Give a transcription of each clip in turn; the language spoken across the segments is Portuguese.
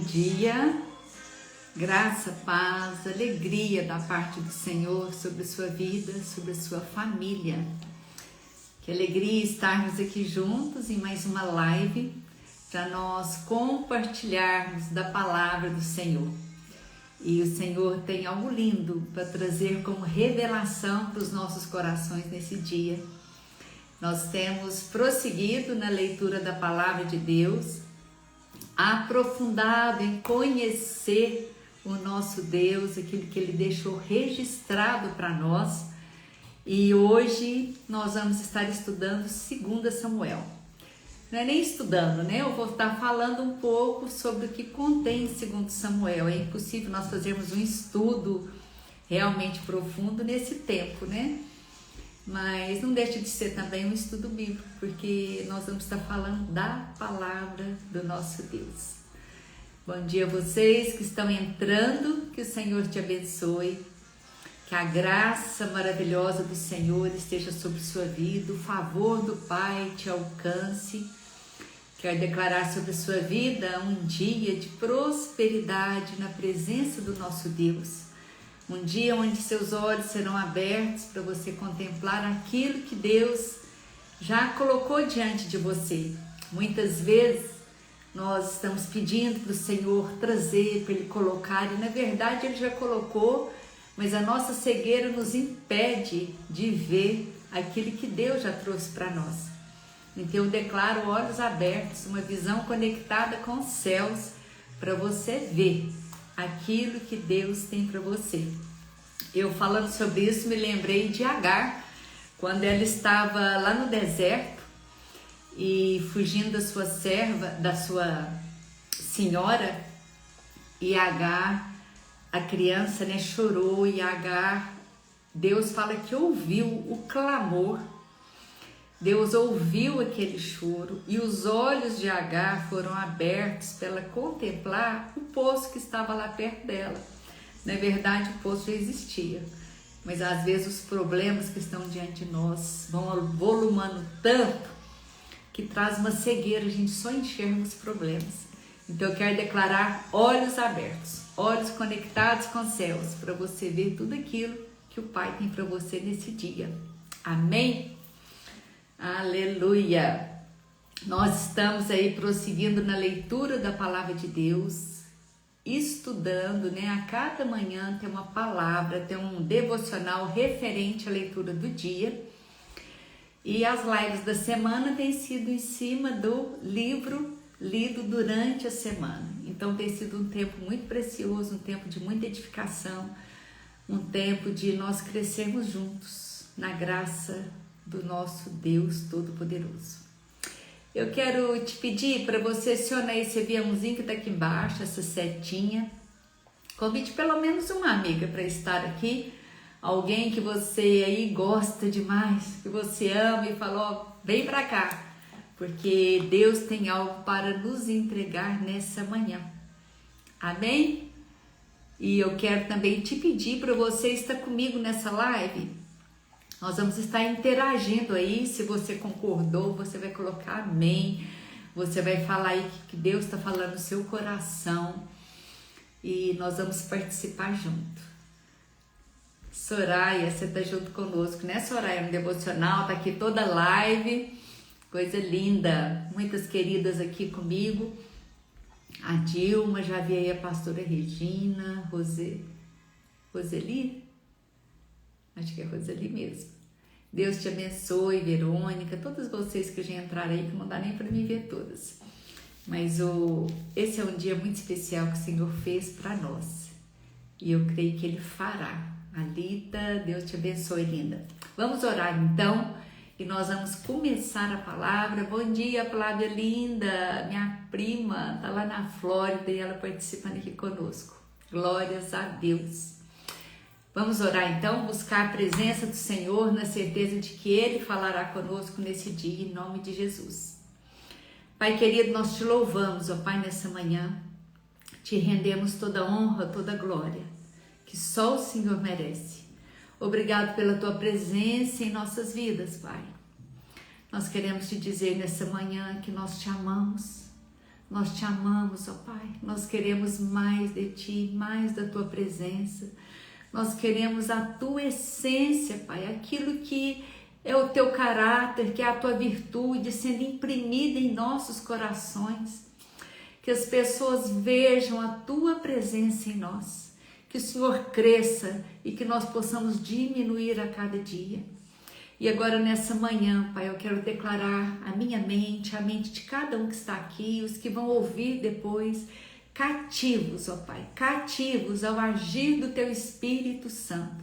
dia, graça, paz, alegria da parte do Senhor sobre a sua vida, sobre a sua família. Que alegria estarmos aqui juntos em mais uma live para nós compartilharmos da palavra do Senhor. E o Senhor tem algo lindo para trazer como revelação para os nossos corações nesse dia. Nós temos prosseguido na leitura da palavra de Deus, aprofundado em conhecer o nosso Deus, aquilo que Ele deixou registrado para nós. E hoje nós vamos estar estudando 2 Samuel. Não é nem estudando, né? Eu vou estar falando um pouco sobre o que contém 2 Samuel. É impossível nós fazermos um estudo realmente profundo nesse tempo, né? Mas não deixa de ser também um estudo bíblico, porque nós vamos estar falando da palavra do nosso Deus. Bom dia a vocês que estão entrando, que o Senhor te abençoe, que a graça maravilhosa do Senhor esteja sobre sua vida, o favor do Pai te alcance. Quero declarar sobre a sua vida um dia de prosperidade na presença do nosso Deus. Um dia onde seus olhos serão abertos para você contemplar aquilo que Deus já colocou diante de você. Muitas vezes nós estamos pedindo para o Senhor trazer, para Ele colocar, e na verdade Ele já colocou, mas a nossa cegueira nos impede de ver aquilo que Deus já trouxe para nós. Então eu declaro olhos abertos, uma visão conectada com os céus, para você ver aquilo que Deus tem para você. Eu falando sobre isso me lembrei de Agar, quando ela estava lá no deserto e fugindo da sua serva, da sua senhora, e Agar, a criança, né, chorou, e Agar, Deus fala que ouviu o clamor, Deus ouviu aquele choro e os olhos de Agar foram abertos para ela contemplar o poço que estava lá perto dela. Na verdade, o poço já existia, mas às vezes os problemas que estão diante de nós vão volumando tanto que traz uma cegueira, a gente só enxerga os problemas. Então eu quero declarar olhos abertos, olhos conectados com os céus, para você ver tudo aquilo que o Pai tem para você nesse dia. Amém? Aleluia! Nós estamos aí prosseguindo na leitura da palavra de Deus, estudando, né? A cada manhã tem uma palavra, tem um devocional referente à leitura do dia. E as lives da semana têm sido em cima do livro lido durante a semana. Então tem sido um tempo muito precioso, um tempo de muita edificação, um tempo de nós crescermos juntos na graça do nosso Deus Todo-Poderoso. Eu quero te pedir para você acionar esse aviãozinho que está aqui embaixo, essa setinha. Convide pelo menos uma amiga para estar aqui, alguém que você aí gosta demais, que você ama e falou, ó, vem para cá, porque Deus tem algo para nos entregar nessa manhã. Amém? E eu quero também te pedir para você estar comigo nessa live. Nós vamos estar interagindo aí. Se você concordou, você vai colocar amém. Você vai falar aí que Deus está falando no seu coração. E nós vamos participar junto. Soraya, você está junto conosco, né, Soraya? No devocional, tá aqui toda live. Coisa linda. Muitas queridas aqui comigo. A Dilma, já vi aí a pastora Regina, Roseli? Acho que é Roseli mesmo. Deus te abençoe, Verônica, todas vocês que já entraram aí, que não dá nem para me ver todas. Mas esse é um dia muito especial que o Senhor fez para nós. E eu creio que Ele fará. Alita, Deus te abençoe, linda. Vamos orar então e nós vamos começar a palavra. Bom dia, Flávia linda, minha prima, tá lá na Flórida e ela participando aqui conosco. Glórias a Deus. Vamos orar então, buscar a presença do Senhor na certeza de que Ele falará conosco nesse dia, em nome de Jesus. Pai querido, nós te louvamos, ó Pai, nessa manhã, te rendemos toda honra, toda glória, que só o Senhor merece. Obrigado pela tua presença em nossas vidas, Pai. Nós queremos te dizer nessa manhã que nós te amamos, Nós te amamos, ó Pai. Nós queremos mais de Ti, mais da Tua presença. Nós queremos a Tua essência, Pai, aquilo que é o Teu caráter, que é a Tua virtude sendo imprimida em nossos corações. Que as pessoas vejam a Tua presença em nós. Que o Senhor cresça e que nós possamos diminuir a cada dia. E agora nessa manhã, Pai, eu quero declarar a minha mente, a mente de cada um que está aqui, os que vão ouvir depois, cativos, ó Pai, cativos ao agir do Teu Espírito Santo.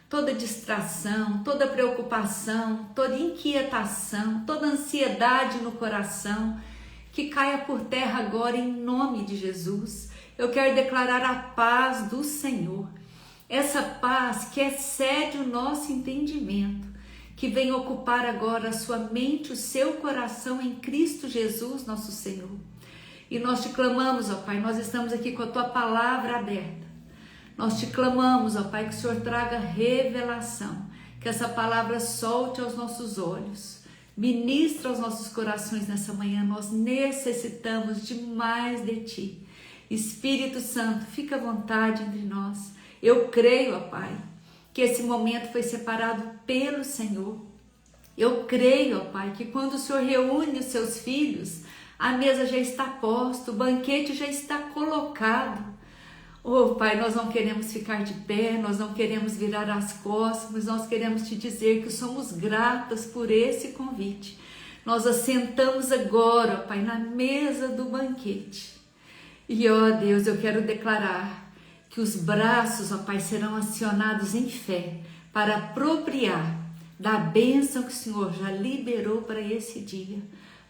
Toda distração, toda preocupação, toda inquietação, toda ansiedade no coração, que caia por terra agora em nome de Jesus. Eu quero declarar a paz do Senhor, essa paz que excede o nosso entendimento, que vem ocupar agora a sua mente, o seu coração em Cristo Jesus, nosso Senhor. E nós te clamamos, ó Pai, nós estamos aqui com a Tua palavra aberta. Nós te clamamos, ó Pai, que o Senhor traga revelação, que essa palavra solte aos nossos olhos, ministra aos nossos corações nessa manhã. Nós necessitamos de mais de Ti. Espírito Santo, fica à vontade entre nós. Eu creio, ó Pai, que esse momento foi separado pelo Senhor. Eu creio, ó Pai, que quando o Senhor reúne os seus filhos, a mesa já está posta, o banquete já está colocado. Oh Pai, nós não queremos ficar de pé, nós não queremos virar as costas, mas nós queremos te dizer que somos gratas por esse convite. Nós assentamos agora, ó Pai, na mesa do banquete. E ó Deus, eu quero declarar que os braços, ó Pai, serão acionados em fé para apropriar da bênção que o Senhor já liberou para esse dia.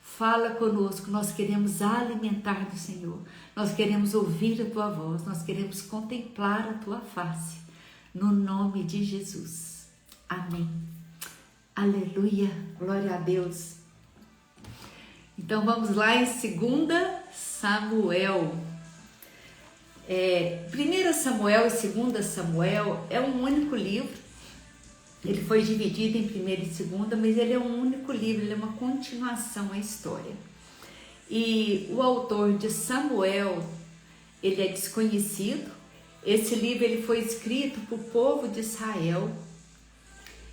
Fala conosco, nós queremos alimentar do Senhor, nós queremos ouvir a Tua voz, nós queremos contemplar a Tua face, no nome de Jesus. Amém. Aleluia, glória a Deus. Então vamos lá em 2 Samuel. 1 Samuel e 2 Samuel é um único livro. Ele foi dividido em 1 e 2, mas ele é um único livro, ele é uma continuação à história. E o autor de Samuel, ele é desconhecido. Esse livro ele foi escrito para o povo de Israel.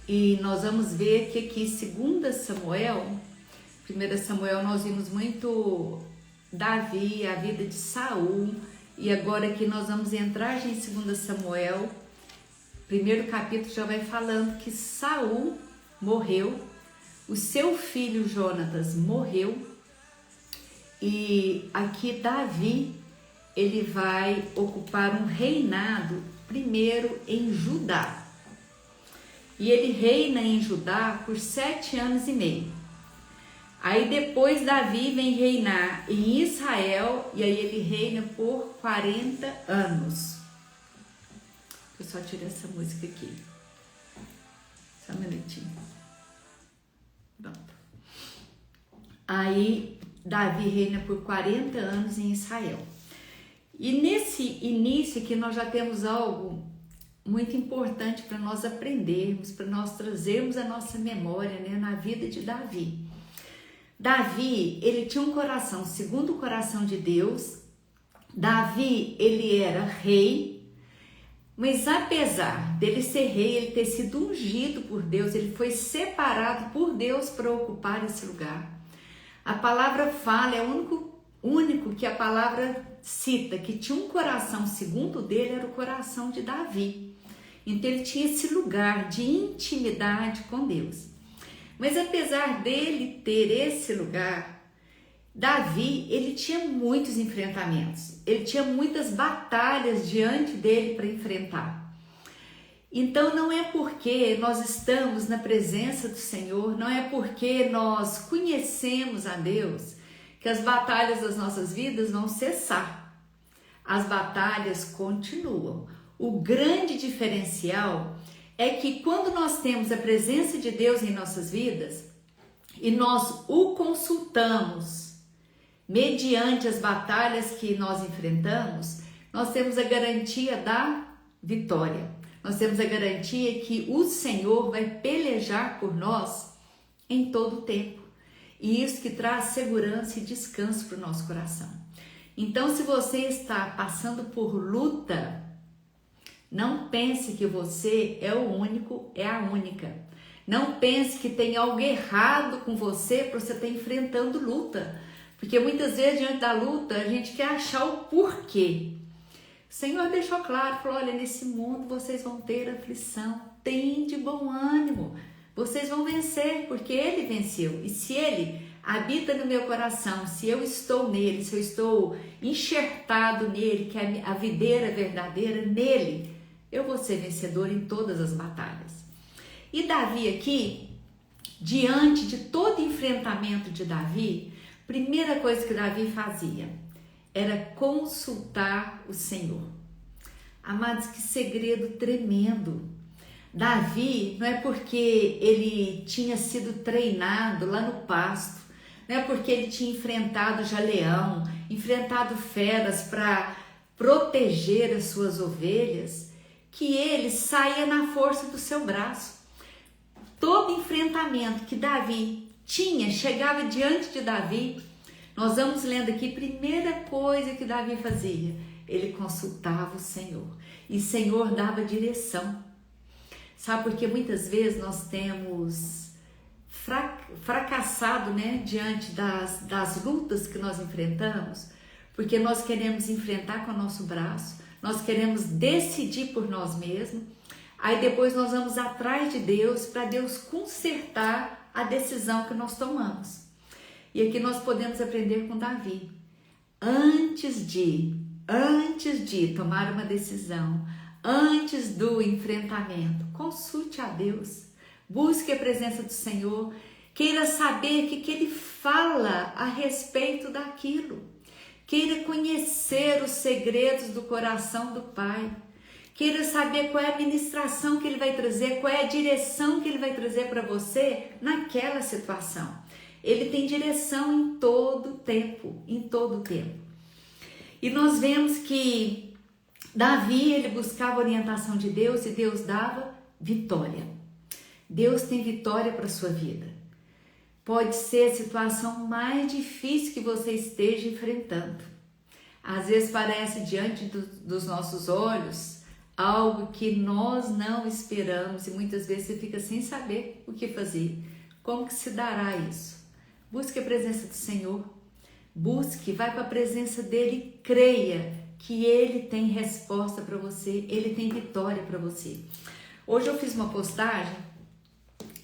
E nós vamos ver que aqui, 2 Samuel, 1 Samuel nós vimos muito Davi, a vida de Saul. E agora aqui nós vamos entrar já em 2 Samuel. Primeiro capítulo já vai falando que Saul morreu, o seu filho Jonatas morreu, e aqui Davi, ele vai ocupar um reinado primeiro em Judá. E ele reina em Judá por 7 anos e meio. Aí depois Davi vem reinar em Israel, e aí ele reina por 40 anos. Eu só tirei essa música aqui. Só um minutinho. Pronto. Aí Davi reina por 40 anos em Israel. E nesse início aqui nós já temos algo muito importante para nós aprendermos, para nós trazermos a nossa memória, né, na vida de Davi. Davi, ele tinha um coração segundo o coração de Deus. Davi, ele era rei. Mas apesar dele ser rei, ele ter sido ungido por Deus, ele foi separado por Deus para ocupar esse lugar. A palavra fala, é o único que a palavra cita, que tinha um coração segundo dele, era o coração de Davi. Então ele tinha esse lugar de intimidade com Deus. Mas apesar dele ter esse lugar, Davi, ele tinha muitos enfrentamentos, ele tinha muitas batalhas diante dele para enfrentar. Então não é porque nós estamos na presença do Senhor, não é porque nós conhecemos a Deus, que as batalhas das nossas vidas vão cessar. As batalhas continuam. O grande diferencial é que quando nós temos a presença de Deus em nossas vidas e nós o consultamos, mediante as batalhas que nós enfrentamos, nós temos a garantia da vitória. Nós temos a garantia que o Senhor vai pelejar por nós em todo o tempo. E isso que traz segurança e descanso para o nosso coração. Então, se você está passando por luta, não pense que você é o único, é a única. Não pense que tem algo errado com você para você estar enfrentando luta. Porque muitas vezes, diante da luta, a gente quer achar o porquê. O Senhor deixou claro, falou, olha, nesse mundo vocês vão ter aflição. Tem de bom ânimo. Vocês vão vencer, porque Ele venceu. E se Ele habita no meu coração, se eu estou nele, se eu estou enxertado nele, que é a videira verdadeira, nele, eu vou ser vencedor em todas as batalhas. E Davi aqui, diante de todo enfrentamento de Davi, primeira coisa que Davi fazia era consultar o Senhor. Amados, que segredo tremendo. Davi, não é porque ele tinha sido treinado lá no pasto, não é porque ele tinha enfrentado já leão, enfrentado feras para proteger as suas ovelhas, que ele saía na força do seu braço. Todo enfrentamento que Davi tinha, chegava diante de Davi, nós vamos lendo aqui, primeira coisa que Davi fazia, ele consultava o Senhor, e o Senhor dava direção. Sabe, porque muitas vezes nós temos fracassado, né, diante das lutas que nós enfrentamos, porque nós queremos enfrentar com o nosso braço, nós queremos decidir por nós mesmos, aí depois nós vamos atrás de Deus para Deus consertar a decisão que nós tomamos. E aqui nós podemos aprender com Davi. Antes de tomar uma decisão, antes do enfrentamento, consulte a Deus, busque a presença do Senhor, queira saber o que Ele fala a respeito daquilo, queira conhecer os segredos do coração do Pai, queira saber qual é a ministração que Ele vai trazer, qual é a direção que Ele vai trazer para você naquela situação. Ele tem direção em todo tempo, E nós vemos que Davi, ele buscava a orientação de Deus e Deus dava vitória. Deus tem vitória para a sua vida. Pode ser a situação mais difícil que você esteja enfrentando. Às vezes parece diante dos nossos olhos algo que nós não esperamos e muitas vezes você fica sem saber o que fazer. Como que se dará isso? Busque a presença do Senhor. Busque, vai para a presença dEle, creia que Ele tem resposta para você, Ele tem vitória para você. Hoje eu fiz uma postagem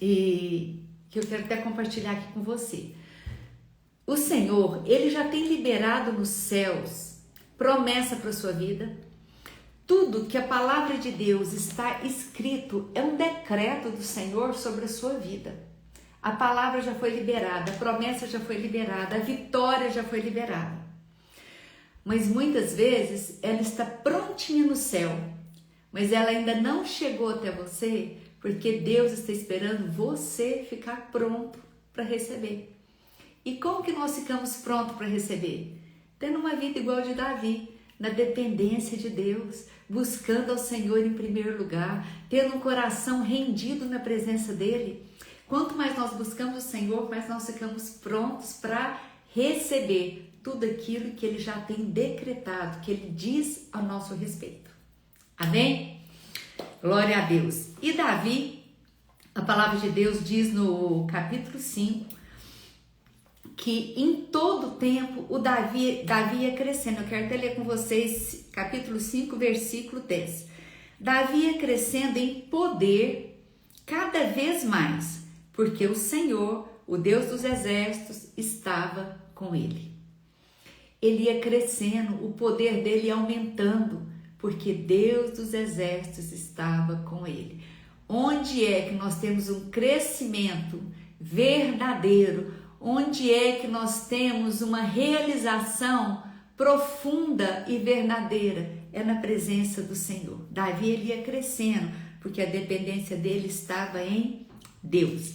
e que eu quero até compartilhar aqui com você. O Senhor, Ele já tem liberado nos céus promessa para a sua vida. Tudo que a palavra de Deus está escrito é um decreto do Senhor sobre a sua vida. A palavra já foi liberada, a promessa já foi liberada, a vitória já foi liberada. Mas muitas vezes ela está prontinha no céu, mas ela ainda não chegou até você, porque Deus está esperando você ficar pronto para receber. E como que nós ficamos prontos para receber? Tendo uma vida igual a de Davi, na dependência de Deus, buscando ao Senhor em primeiro lugar, tendo um coração rendido na presença dEle. Quanto mais nós buscamos o Senhor, mais nós ficamos prontos para receber tudo aquilo que Ele já tem decretado, que Ele diz a nosso respeito. Amém? Glória a Deus. E Davi, a palavra de Deus diz no capítulo 5, que em todo tempo o Davi ia crescendo. Eu quero até ler com vocês capítulo 5, versículo 10. Davi ia crescendo em poder cada vez mais, porque o Senhor, o Deus dos exércitos, estava com ele. Ele ia crescendo, o poder dele ia aumentando, porque Deus dos exércitos estava com ele. Onde é que nós temos um crescimento verdadeiro? Onde é que nós temos uma realização profunda e verdadeira? É na presença do Senhor. Davi ele ia crescendo, porque a dependência dele estava em Deus.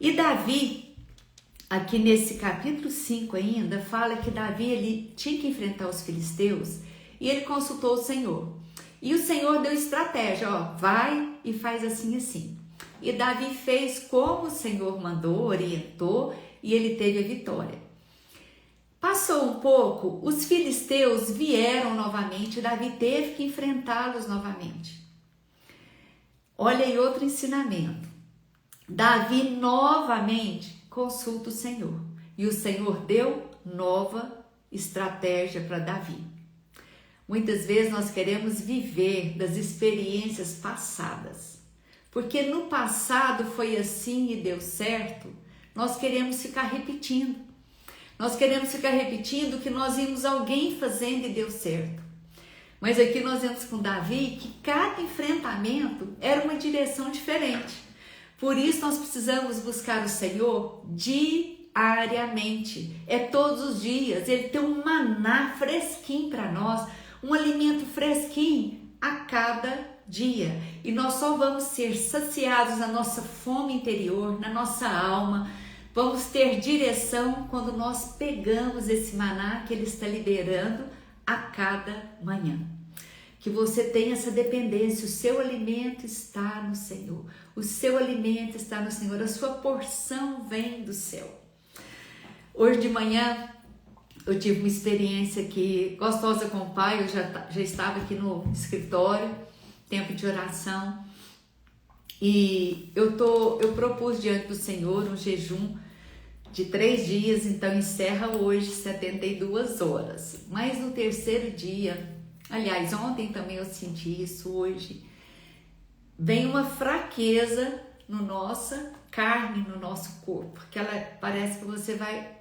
E Davi, aqui nesse capítulo 5 ainda, fala que Davi ele tinha que enfrentar os filisteus e ele consultou o Senhor. E o Senhor deu estratégia, vai e faz assim, assim. E Davi fez como o Senhor mandou, orientou, e ele teve a vitória. Passou um pouco, os filisteus vieram novamente, Davi teve que enfrentá-los novamente. Olha aí outro ensinamento. Davi novamente consulta o Senhor e o Senhor deu nova estratégia para Davi. Muitas vezes nós queremos viver das experiências passadas, porque no passado foi assim e deu certo. Nós queremos ficar repetindo. Nós queremos ficar repetindo que nós vimos alguém fazendo e deu certo. Mas aqui nós vemos com Davi que cada enfrentamento era uma direção diferente. Por isso nós precisamos buscar o Senhor diariamente. É todos os dias. Ele tem um maná fresquinho para nós, um alimento fresquinho a cada dia. E nós só vamos ser saciados na nossa fome interior, na nossa alma. Vamos ter direção quando nós pegamos esse maná que Ele está liberando a cada manhã. Que você tenha essa dependência, o seu alimento está no Senhor. O seu alimento está no Senhor, a sua porção vem do céu. Hoje de manhã eu tive uma experiência aqui gostosa com o pai, eu já estava aqui no escritório, tempo de oração. E eu propus diante do Senhor um jejum de 3 dias, então encerra hoje 72 horas. Mas no terceiro dia, aliás, ontem também eu senti isso, hoje, vem uma fraqueza no nossa carne, no nosso corpo, que ela parece que você vai,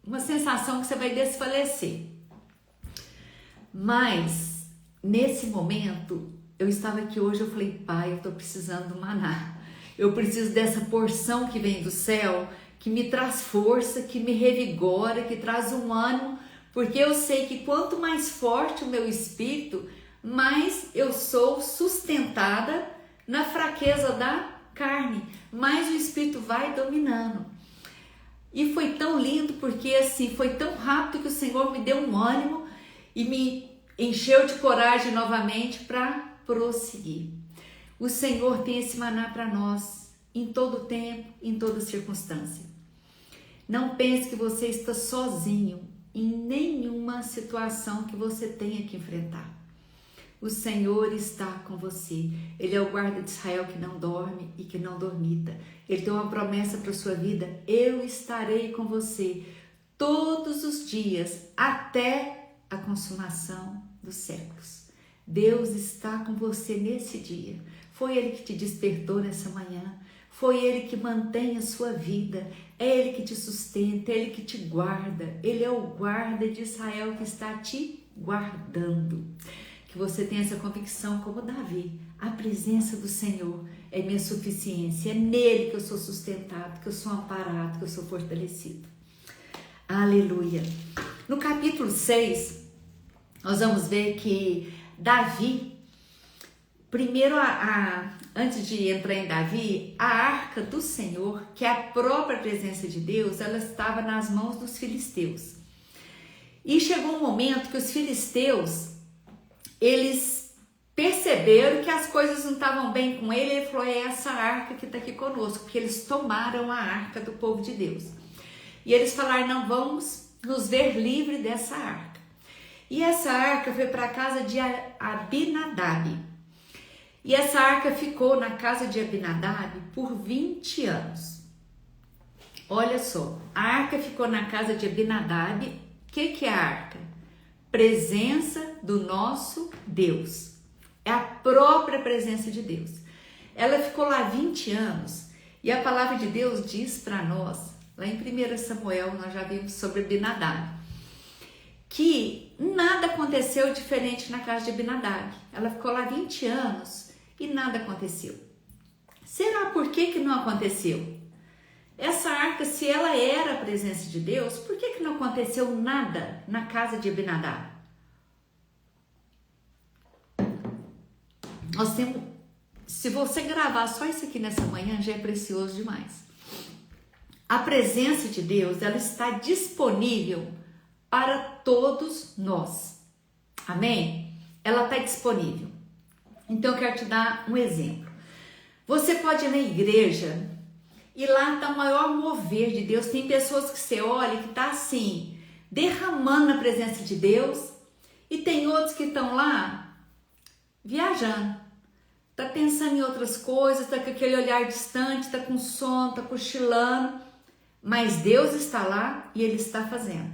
uma sensação que você vai desfalecer. Mas, nesse momento, eu estava aqui hoje, eu falei, pai, eu estou precisando do maná. Eu preciso dessa porção que vem do céu, que me traz força, que me revigora, que traz um ânimo, porque eu sei que quanto mais forte o meu espírito, mais eu sou sustentada na fraqueza da carne, mais o espírito vai dominando. E foi tão lindo, porque assim, foi tão rápido que o Senhor me deu um ânimo e me encheu de coragem novamente para prosseguir. O Senhor tem esse maná para nós, em todo tempo, em toda circunstância. Não pense que você está sozinho em nenhuma situação que você tenha que enfrentar. O Senhor está com você. Ele é o guarda de Israel que não dorme e que não dormita. Ele tem uma promessa para a sua vida. Eu estarei com você todos os dias até a consumação dos séculos. Deus está com você nesse dia. Foi Ele que te despertou nessa manhã. Foi Ele que mantém a sua vida. É Ele que te sustenta, é Ele que te guarda. Ele é o guarda de Israel que está te guardando. Que você tenha essa convicção como Davi. A presença do Senhor é minha suficiência. É nele que eu sou sustentado, que eu sou amparado, que eu sou fortalecido. Aleluia. No capítulo 6, nós vamos ver que Davi, primeiro, antes de entrar em Davi, a arca do Senhor, que é a própria presença de Deus, ela estava nas mãos dos filisteus. E chegou um momento que os filisteus, eles perceberam que as coisas não estavam bem com ele. Ele falou, é essa arca que está aqui conosco, porque eles tomaram a arca do povo de Deus. E eles falaram, não, vamos nos ver livre dessa arca. E essa arca foi para a casa de Abinadab. E essa arca ficou na casa de Abinadab por 20 anos. Olha só, a arca ficou na casa de Abinadab. O que é a arca? Presença do nosso Deus. É a própria presença de Deus. Ela ficou lá 20 anos. E a palavra de Deus diz para nós, lá em 1 Samuel, nós já vimos sobre Abinadab, que nada aconteceu diferente na casa de Abinadab. Ela ficou lá 20 anos e nada aconteceu. Será por que não aconteceu? Essa arca, se ela era a presença de Deus, por que não aconteceu nada na casa de Abinadab? Nós temos, se você gravar só isso aqui nessa manhã, já é precioso demais. A presença de Deus, ela está disponível para todos nós. Amém? Ela está disponível. Então eu quero te dar um exemplo. Você pode ir na igreja e lá está o maior mover de Deus. Tem pessoas que você olha que está assim, derramando na presença de Deus, e tem outros que estão lá viajando, está pensando em outras coisas, está com aquele olhar distante, está com sono, está cochilando, mas Deus está lá e Ele está fazendo.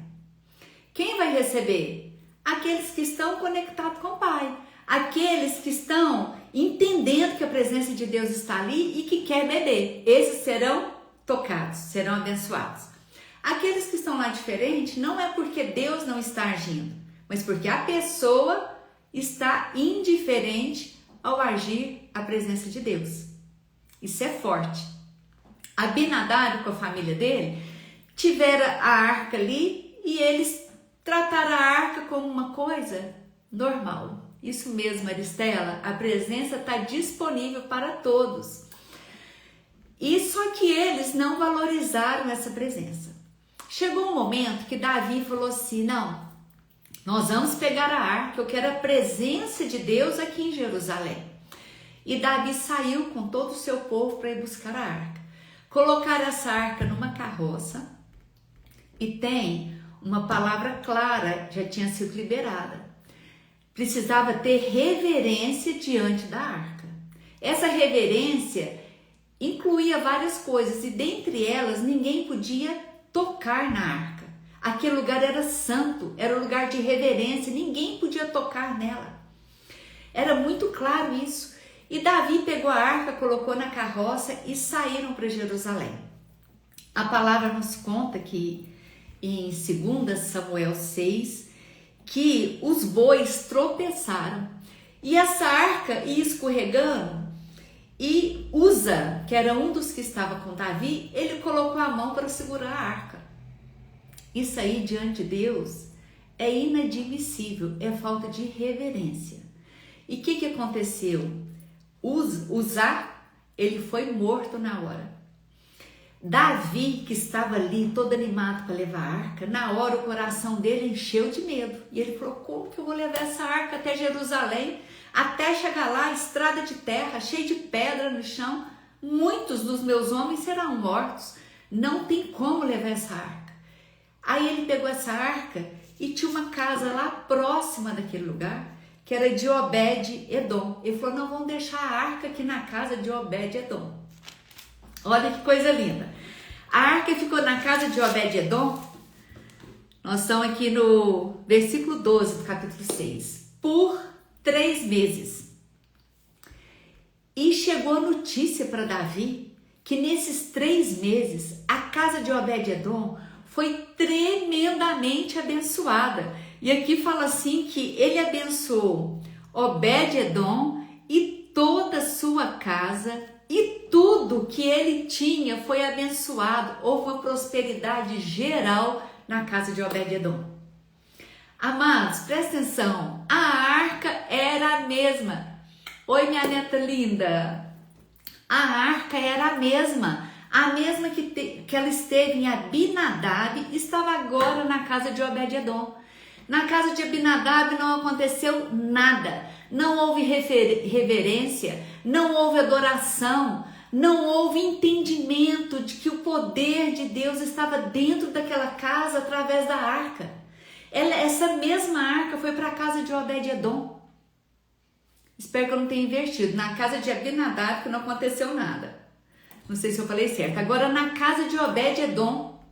Quem vai receber? Aqueles que estão conectados com o Pai, aqueles que estão entendendo que a presença de Deus está ali e que quer beber. Esses serão tocados, serão abençoados. Aqueles que estão lá diferente, não é porque Deus não está agindo, mas porque a pessoa está indiferente ao agir a presença de Deus. Isso é forte. Abinadab, com a família dele, tiveram a arca ali e eles trataram a arca como uma coisa normal. Isso mesmo, Maristela, a presença está disponível para todos. E só que eles não valorizaram essa presença. Chegou um momento que Davi falou assim, não, nós vamos pegar a arca, eu quero a presença de Deus aqui em Jerusalém. E Davi saiu com todo o seu povo para ir buscar a arca. Colocaram essa arca numa carroça e tem uma palavra clara, já tinha sido liberada. Precisava ter reverência diante da arca. Essa reverência incluía várias coisas e dentre elas ninguém podia tocar na arca. Aquele lugar era santo, era um lugar de reverência, ninguém podia tocar nela. Era muito claro isso. E Davi pegou a arca, colocou na carroça e saíram para Jerusalém. A palavra nos conta que em 2 Samuel 6, que os bois tropeçaram e essa arca ia escorregando e Uza, que era um dos que estava com Davi, ele colocou a mão para segurar a arca. Isso aí diante de Deus é inadmissível, é falta de reverência. E o que aconteceu? Uza, ele foi morto na hora. Davi, que estava ali todo animado para levar a arca, na hora o coração dele encheu de medo. E ele falou, como que eu vou levar essa arca até Jerusalém? Até chegar lá, estrada de terra, cheia de pedra no chão. Muitos dos meus homens serão mortos. Não tem como levar essa arca. Aí ele pegou essa arca e tinha uma casa lá próxima daquele lugar, que era de Obed-Edom. Ele falou, não, vamos deixar a arca aqui na casa de Obed-Edom. Olha que coisa linda. A arca ficou na casa de Obed-Edom. Nós estamos aqui no versículo 12 do capítulo 6. Por 3 meses. E chegou a notícia para Davi que nesses 3 meses a casa de Obed-Edom foi tremendamente abençoada. E aqui fala assim que ele abençoou Obed-Edom e toda a sua casa, e tudo que ele tinha foi abençoado. Houve uma prosperidade geral na casa de Obed-Edom. Amados, presta atenção, a arca era a mesma. Oi, minha neta linda. A arca era a mesma que ela esteve em Abinadab, estava agora na casa de Obed-Edom. Na casa de Abinadab não aconteceu nada, não houve reverência, não houve adoração, não houve entendimento de que o poder de Deus estava dentro daquela casa através da arca. Essa mesma arca foi para a casa de Obed-Edom. Espero que eu não tenha invertido. Na casa de Abinadab que não aconteceu nada. Não sei se eu falei certo. Agora na casa de Obed-Edom,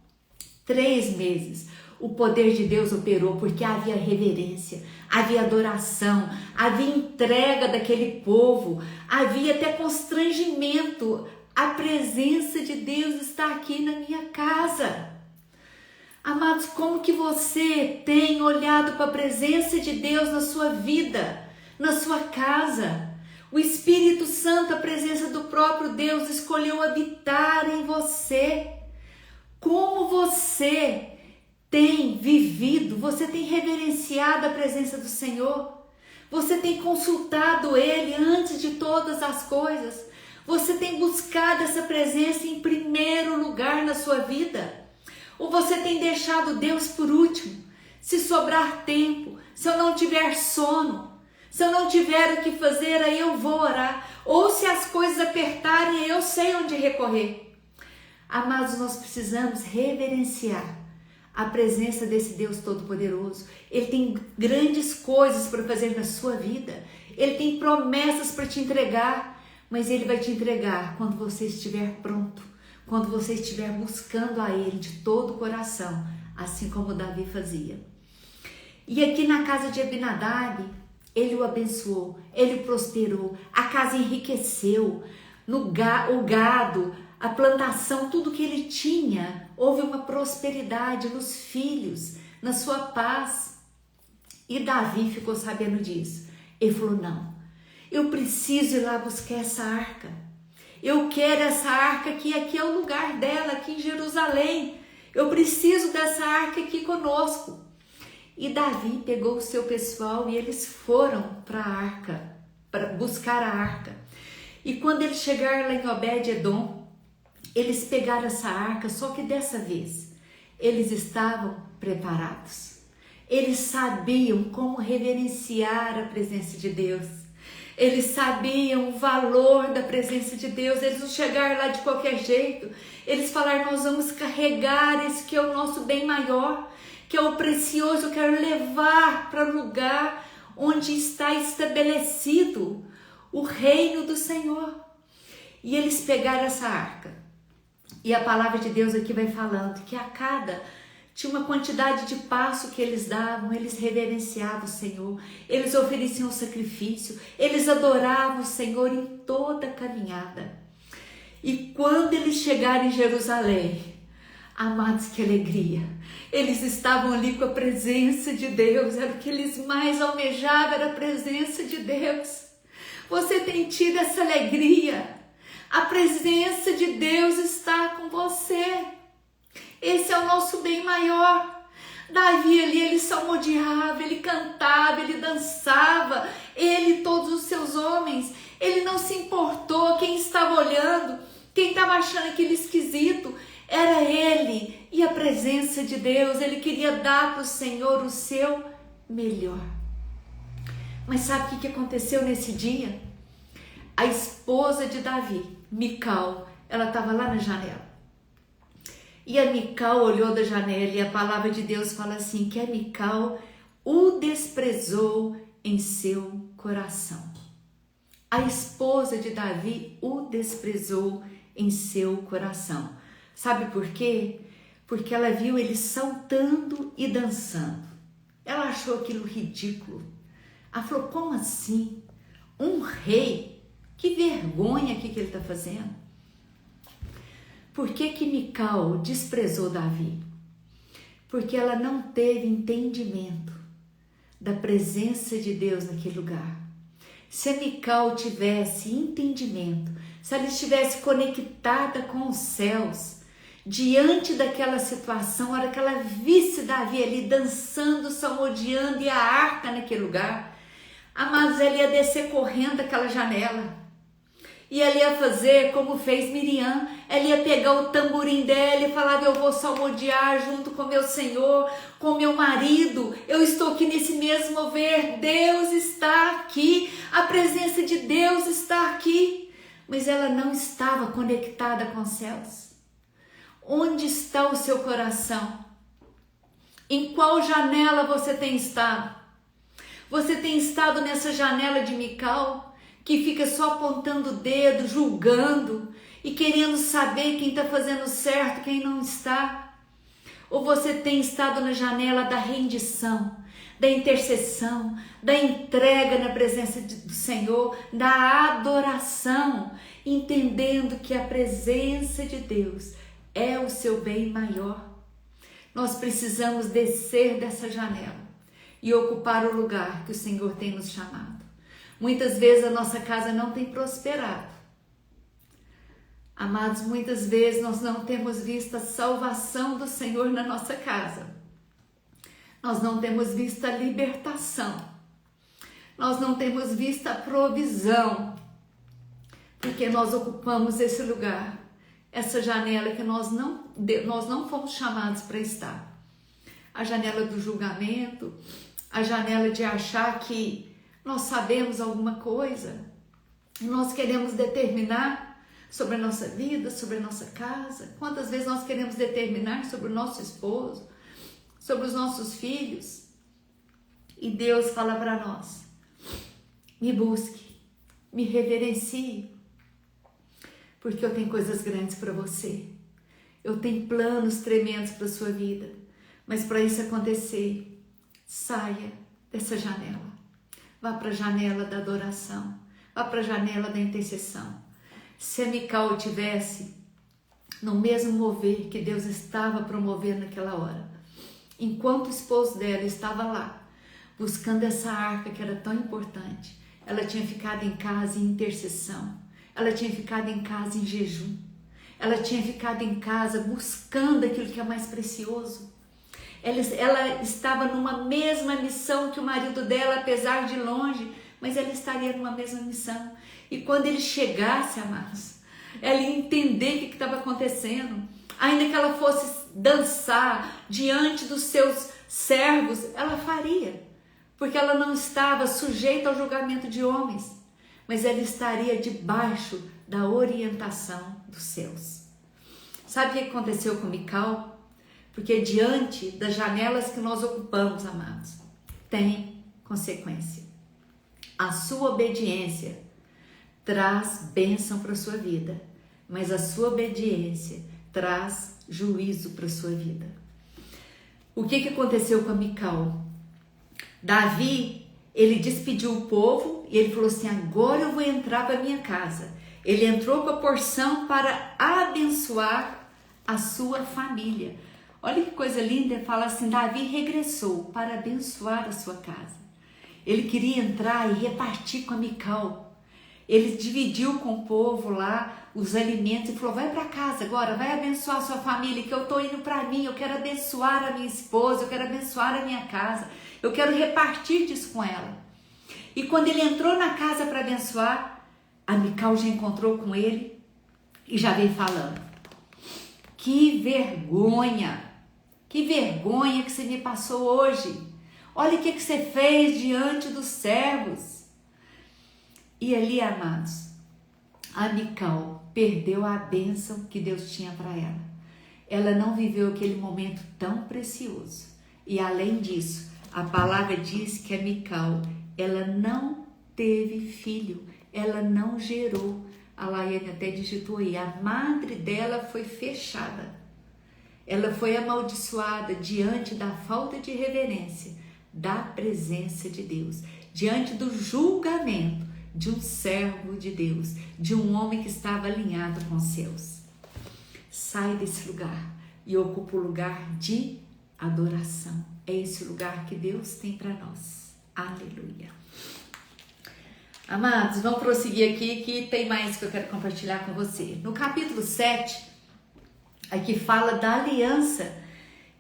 3 meses. O poder de Deus operou porque havia reverência, havia adoração, havia entrega daquele povo, havia até constrangimento. A presença de Deus está aqui na minha casa. Amados, como que você tem olhado para a presença de Deus na sua vida, na sua casa? O Espírito Santo, a presença do próprio Deus, escolheu habitar em você. Como você tem vivido, você tem reverenciado a presença do Senhor, você tem consultado Ele antes de todas as coisas, você tem buscado essa presença em primeiro lugar na sua vida, ou você tem deixado Deus por último? Se sobrar tempo, se eu não tiver sono, se eu não tiver o que fazer, aí eu vou orar, ou se as coisas apertarem, eu sei onde recorrer. Amados, nós precisamos reverenciar a presença desse Deus Todo-Poderoso. Ele tem grandes coisas para fazer na sua vida. Ele tem promessas para te entregar, mas Ele vai te entregar quando você estiver pronto, quando você estiver buscando a Ele de todo o coração, assim como Davi fazia. E aqui na casa de Abinadab, ele o abençoou, ele o prosperou, a casa enriqueceu, o gado, a plantação, tudo que ele tinha, houve uma prosperidade nos filhos, na sua paz. E Davi ficou sabendo disso. Ele falou, não, eu preciso ir lá buscar essa arca. Eu quero essa arca aqui é o lugar dela, aqui em Jerusalém. Eu preciso dessa arca aqui conosco. E Davi pegou o seu pessoal e eles foram para a arca, para buscar a arca. E quando eles chegaram lá em Obed-Edom, eles pegaram essa arca, só que dessa vez eles estavam preparados. Eles sabiam como reverenciar a presença de Deus. Eles sabiam o valor da presença de Deus. Eles não chegaram lá de qualquer jeito. Eles falaram, nós vamos carregar esse que é o nosso bem maior, que é o precioso, eu quero levar para o lugar onde está estabelecido o reino do Senhor. E eles pegaram essa arca. E a palavra de Deus aqui vai falando que a cada tinha uma quantidade de passo que eles davam, eles reverenciavam o Senhor, eles ofereciam sacrifício, eles adoravam o Senhor em toda a caminhada. E quando eles chegaram em Jerusalém, amados, que alegria! Eles estavam ali com a presença de Deus, era o que eles mais almejavam, era a presença de Deus. Você tem tido essa alegria? A presença de Deus está com você. Esse é o nosso bem maior. Davi ali, ele salmodiava, ele cantava, ele dançava, ele e todos os seus homens. Ele não se importou quem estava olhando, quem estava achando aquilo esquisito. Era ele e a presença de Deus. Ele queria dar para o Senhor o seu melhor. Mas sabe o que aconteceu nesse dia? A esposa de Davi, Mical, ela estava lá na janela. E a Mical olhou da janela e a palavra de Deus fala assim, que a Mical o desprezou em seu coração. A esposa de Davi o desprezou em seu coração. Sabe por quê? Porque ela viu ele saltando e dançando. Ela achou aquilo ridículo. Ela falou, como assim? Um rei? Que vergonha que ele está fazendo. Por que Mical desprezou Davi? Porque ela não teve entendimento da presença de Deus naquele lugar. Se a Mical tivesse entendimento, se ela estivesse conectada com os céus, diante daquela situação, a hora que ela visse Davi ali dançando, salmodiando e a arca naquele lugar, amados, ela ia descer correndo daquela janela. E ela ia fazer como fez Miriam, ela ia pegar o tamborim dela e falava, eu vou salmodiar junto com meu Senhor, com meu marido, eu estou aqui nesse mesmo mover, Deus está aqui, a presença de Deus está aqui. Mas ela não estava conectada com os céus. Onde está o seu coração? Em qual janela você tem estado? Você tem estado nessa janela de Mical, que fica só apontando o dedo, julgando e querendo saber quem está fazendo certo, quem não está? Ou você tem estado na janela da rendição, da intercessão, da entrega na presença do Senhor, da adoração, entendendo que a presença de Deus é o seu bem maior? Nós precisamos descer dessa janela e ocupar o lugar que o Senhor tem nos chamado. Muitas vezes a nossa casa não tem prosperado. Amados, muitas vezes nós não temos visto a salvação do Senhor na nossa casa. Nós não temos visto a libertação. Nós não temos visto a provisão. Porque nós ocupamos esse lugar, essa janela que nós não fomos chamados para estar. A janela do julgamento, a janela de achar que nós sabemos alguma coisa, nós queremos determinar sobre a nossa vida, sobre a nossa casa. Quantas vezes nós queremos determinar sobre o nosso esposo, sobre os nossos filhos. E Deus fala para nós: me busque, me reverencie, porque eu tenho coisas grandes para você. Eu tenho planos tremendos para a sua vida. Mas para isso acontecer, saia dessa janela. Vá para a janela da adoração. Vá para a janela da intercessão. Se a Mical tivesse no mesmo mover que Deus estava promovendo naquela hora, enquanto o esposo dela estava lá, buscando essa arca que era tão importante, ela tinha ficado em casa em intercessão. Ela tinha ficado em casa em jejum. Ela tinha ficado em casa buscando aquilo que é mais precioso. Ela estava numa mesma missão que o marido dela, apesar de longe, mas ela estaria numa mesma missão. E quando ele chegasse, amados, ela ia entender o que estava acontecendo. Ainda que ela fosse dançar diante dos seus servos, ela faria, porque ela não estava sujeita ao julgamento de homens, mas ela estaria debaixo da orientação dos céus. Sabe o que aconteceu com Mical? Porque diante das janelas que nós ocupamos, amados, tem consequência. A sua obediência traz bênção para a sua vida, mas a sua obediência traz juízo para a sua vida. O que aconteceu com a Mical? Davi, ele despediu o povo e ele falou assim: agora eu vou entrar para minha casa. Ele entrou com a porção para abençoar a sua família. Olha que coisa linda, fala assim: Davi regressou para abençoar a sua casa. Ele queria entrar e repartir com a Mical. Ele dividiu com o povo lá os alimentos e falou: vai para casa agora, vai abençoar a sua família, que eu estou indo para mim, eu quero abençoar a minha esposa, eu quero abençoar a minha casa, eu quero repartir disso com ela. E quando ele entrou na casa para abençoar, a Mical já encontrou com ele e já veio falando: que vergonha que você me passou hoje. Olha o que você fez diante dos servos. E ali, amados, a Mical perdeu a bênção que Deus tinha para ela. Ela não viveu aquele momento tão precioso. E além disso, a palavra diz que a Mical, ela não teve filho, ela não gerou. A Laiane até digitou aí: a madre dela foi fechada. Ela foi amaldiçoada diante da falta de reverência da presença de Deus, diante do julgamento de um servo de Deus, de um homem que estava alinhado com os céus. Sai desse lugar e ocupa o lugar de adoração. É esse lugar que Deus tem para nós. Aleluia. Amados, vamos prosseguir aqui que tem mais que eu quero compartilhar com você. No capítulo 7, aqui fala da aliança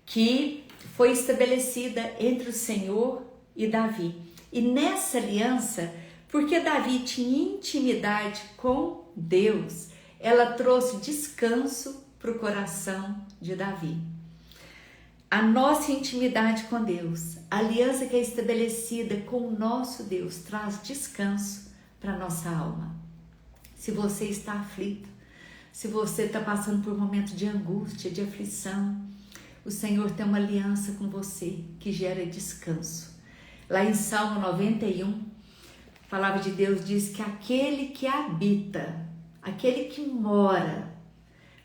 que foi estabelecida entre o Senhor e Davi. E nessa aliança, porque Davi tinha intimidade com Deus, ela trouxe descanso para o coração de Davi. A nossa intimidade com Deus, a aliança que é estabelecida com o nosso Deus, traz descanso para a nossa alma. Se você está aflito, se você está passando por um momento de angústia, de aflição, o Senhor tem uma aliança com você que gera descanso. Lá em Salmo 91, a palavra de Deus diz que aquele que habita, aquele que mora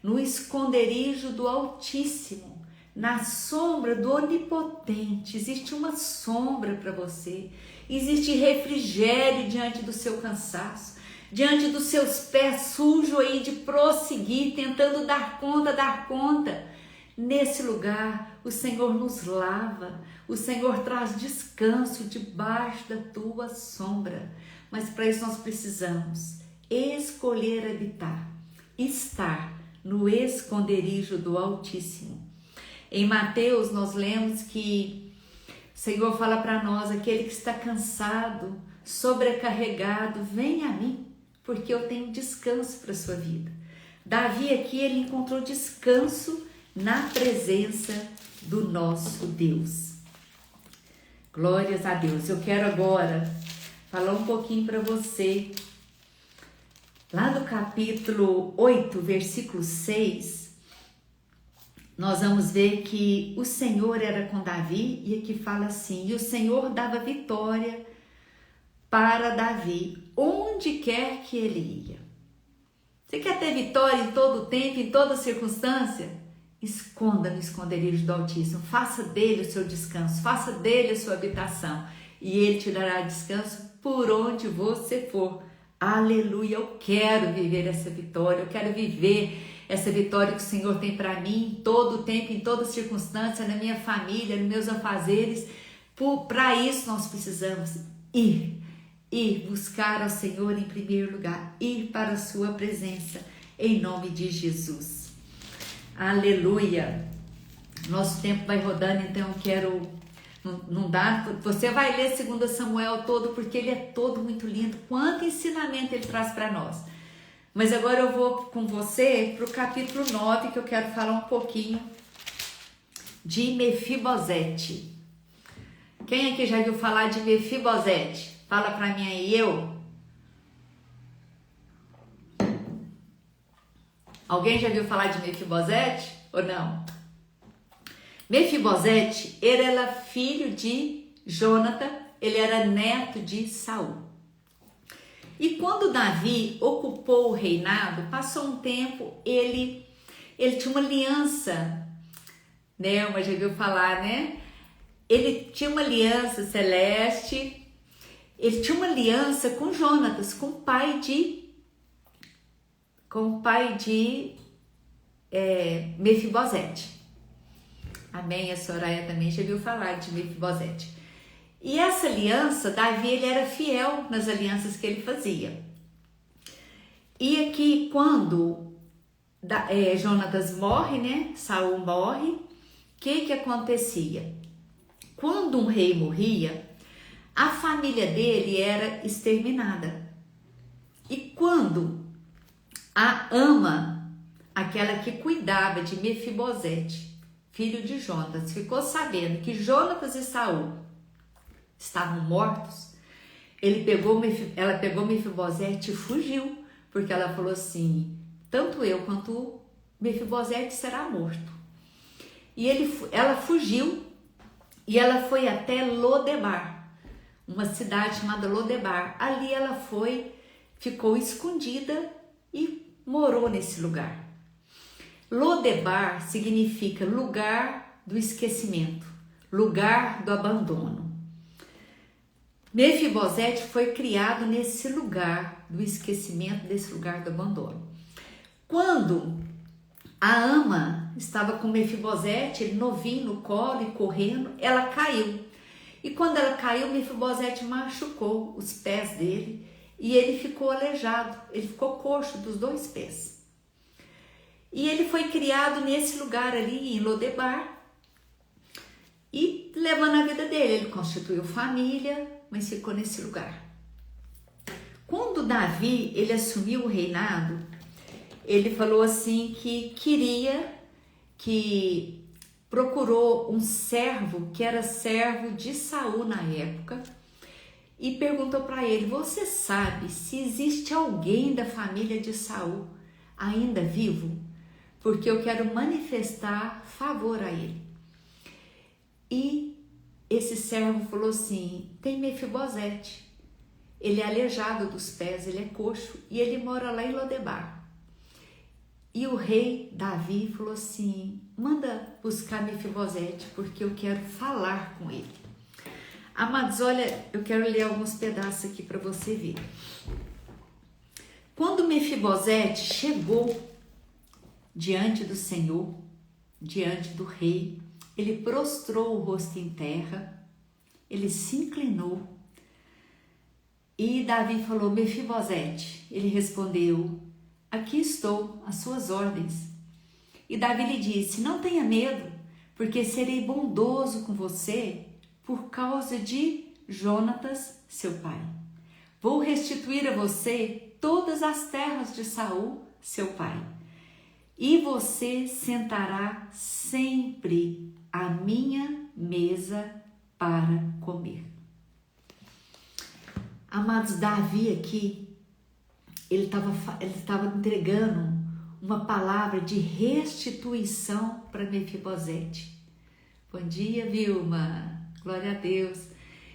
no esconderijo do Altíssimo, na sombra do Onipotente, existe uma sombra para você, existe refrigério diante do seu cansaço, diante dos seus pés sujos aí de prosseguir, tentando dar conta. Nesse lugar, o Senhor nos lava, o Senhor traz descanso debaixo da tua sombra. Mas para isso nós precisamos escolher habitar, estar no esconderijo do Altíssimo. Em Mateus nós lemos que o Senhor fala para nós: aquele que está cansado, sobrecarregado, vem a mim, porque eu tenho descanso para a sua vida. Davi aqui, ele encontrou descanso na presença do nosso Deus. Glórias a Deus. Eu quero agora falar um pouquinho para você Lá no capítulo 8, versículo 6, nós vamos ver que o Senhor era com Davi, e aqui fala assim: e o Senhor dava vitória para Davi, onde quer que ele ia. Você quer ter vitória em todo tempo, em toda circunstância? Esconda no esconderijo do Altíssimo, faça dele o seu descanso, faça dele a sua habitação, e ele te dará descanso por onde você for. Aleluia, eu quero viver essa vitória, eu quero viver essa vitória que o Senhor tem para mim em todo tempo, em toda circunstância, na minha família, nos meus afazeres. Para isso nós precisamos ir buscar ao Senhor em primeiro lugar, ir para a sua presença, em nome de Jesus. Aleluia. Nosso tempo vai rodando, então eu quero... Não dá, você vai ler 2 Samuel todo, porque ele é todo muito lindo. Quanto ensinamento ele traz para nós. Mas agora eu vou com você para o capítulo 9, que eu quero falar um pouquinho de Mefibosete. Quem aqui já viu falar de Mefibosete? Fala para mim aí, eu. Alguém já viu falar de Mefibosete ou não? Mefibosete, ele era filho de Jonatã, ele era neto de Saul. E quando Davi ocupou o reinado, passou um tempo, ele tinha uma aliança, né? Mas já viu falar, né? Ele tinha uma aliança celeste, ele tinha uma aliança com Jonatas, com o pai de Mefibosete. Amém? A Soraya também já viu falar de Mefibosete. E essa aliança, Davi, ele era fiel nas alianças que ele fazia. E aqui, quando Jonatas morre, né? Saul morre, o que acontecia? Quando um rei morria, a família dele era exterminada. E quando a ama, aquela que cuidava de Mefibosete, filho de Jonatas, ficou sabendo que Jonatas e Saul estavam mortos, ela pegou Mefibosete e fugiu, porque ela falou assim: tanto eu quanto Mefibosete será morto. E ela fugiu e ela foi até Lodebar, uma cidade chamada Lodebar. Ali ela ficou escondida e morou nesse lugar. Lodebar significa lugar do esquecimento, lugar do abandono. Mefibosete foi criado nesse lugar do esquecimento, desse lugar do abandono. Quando a ama estava com Mefibosete, ele novinho no colo e correndo, ela caiu. E quando ela caiu, Mefibosete machucou os pés dele e ele ficou aleijado, ele ficou coxo dos 2 pés. E ele foi criado nesse lugar ali, em Lodebar, e levando a vida dele. Ele constituiu família, mas ficou nesse lugar. Quando Davi, ele assumiu o reinado, ele falou assim que procurou um servo, que era servo de Saul na época, e perguntou para ele: você sabe se existe alguém da família de Saul ainda vivo? Porque eu quero manifestar favor a ele. E esse servo falou assim: tem Mefibosete, ele é aleijado dos pés, ele é coxo, e ele mora lá em Lodebar. E o rei Davi falou assim: manda buscar Mefibosete, porque eu quero falar com ele. Amados, olha, eu quero ler alguns pedaços aqui para você ver. Quando Mefibosete chegou diante do Senhor, diante do rei, ele prostrou o rosto em terra, ele se inclinou, e Davi falou: Mefibosete. Ele respondeu: aqui estou, às suas ordens. E Davi lhe disse: não tenha medo, porque serei bondoso com você por causa de Jonatas, seu pai. Vou restituir a você todas as terras de Saul, seu pai, e você sentará sempre à minha mesa para comer. Amados, Davi aqui, ele estava entregando uma palavra de restituição para Mefibosete. Bom dia, Vilma. Glória a Deus.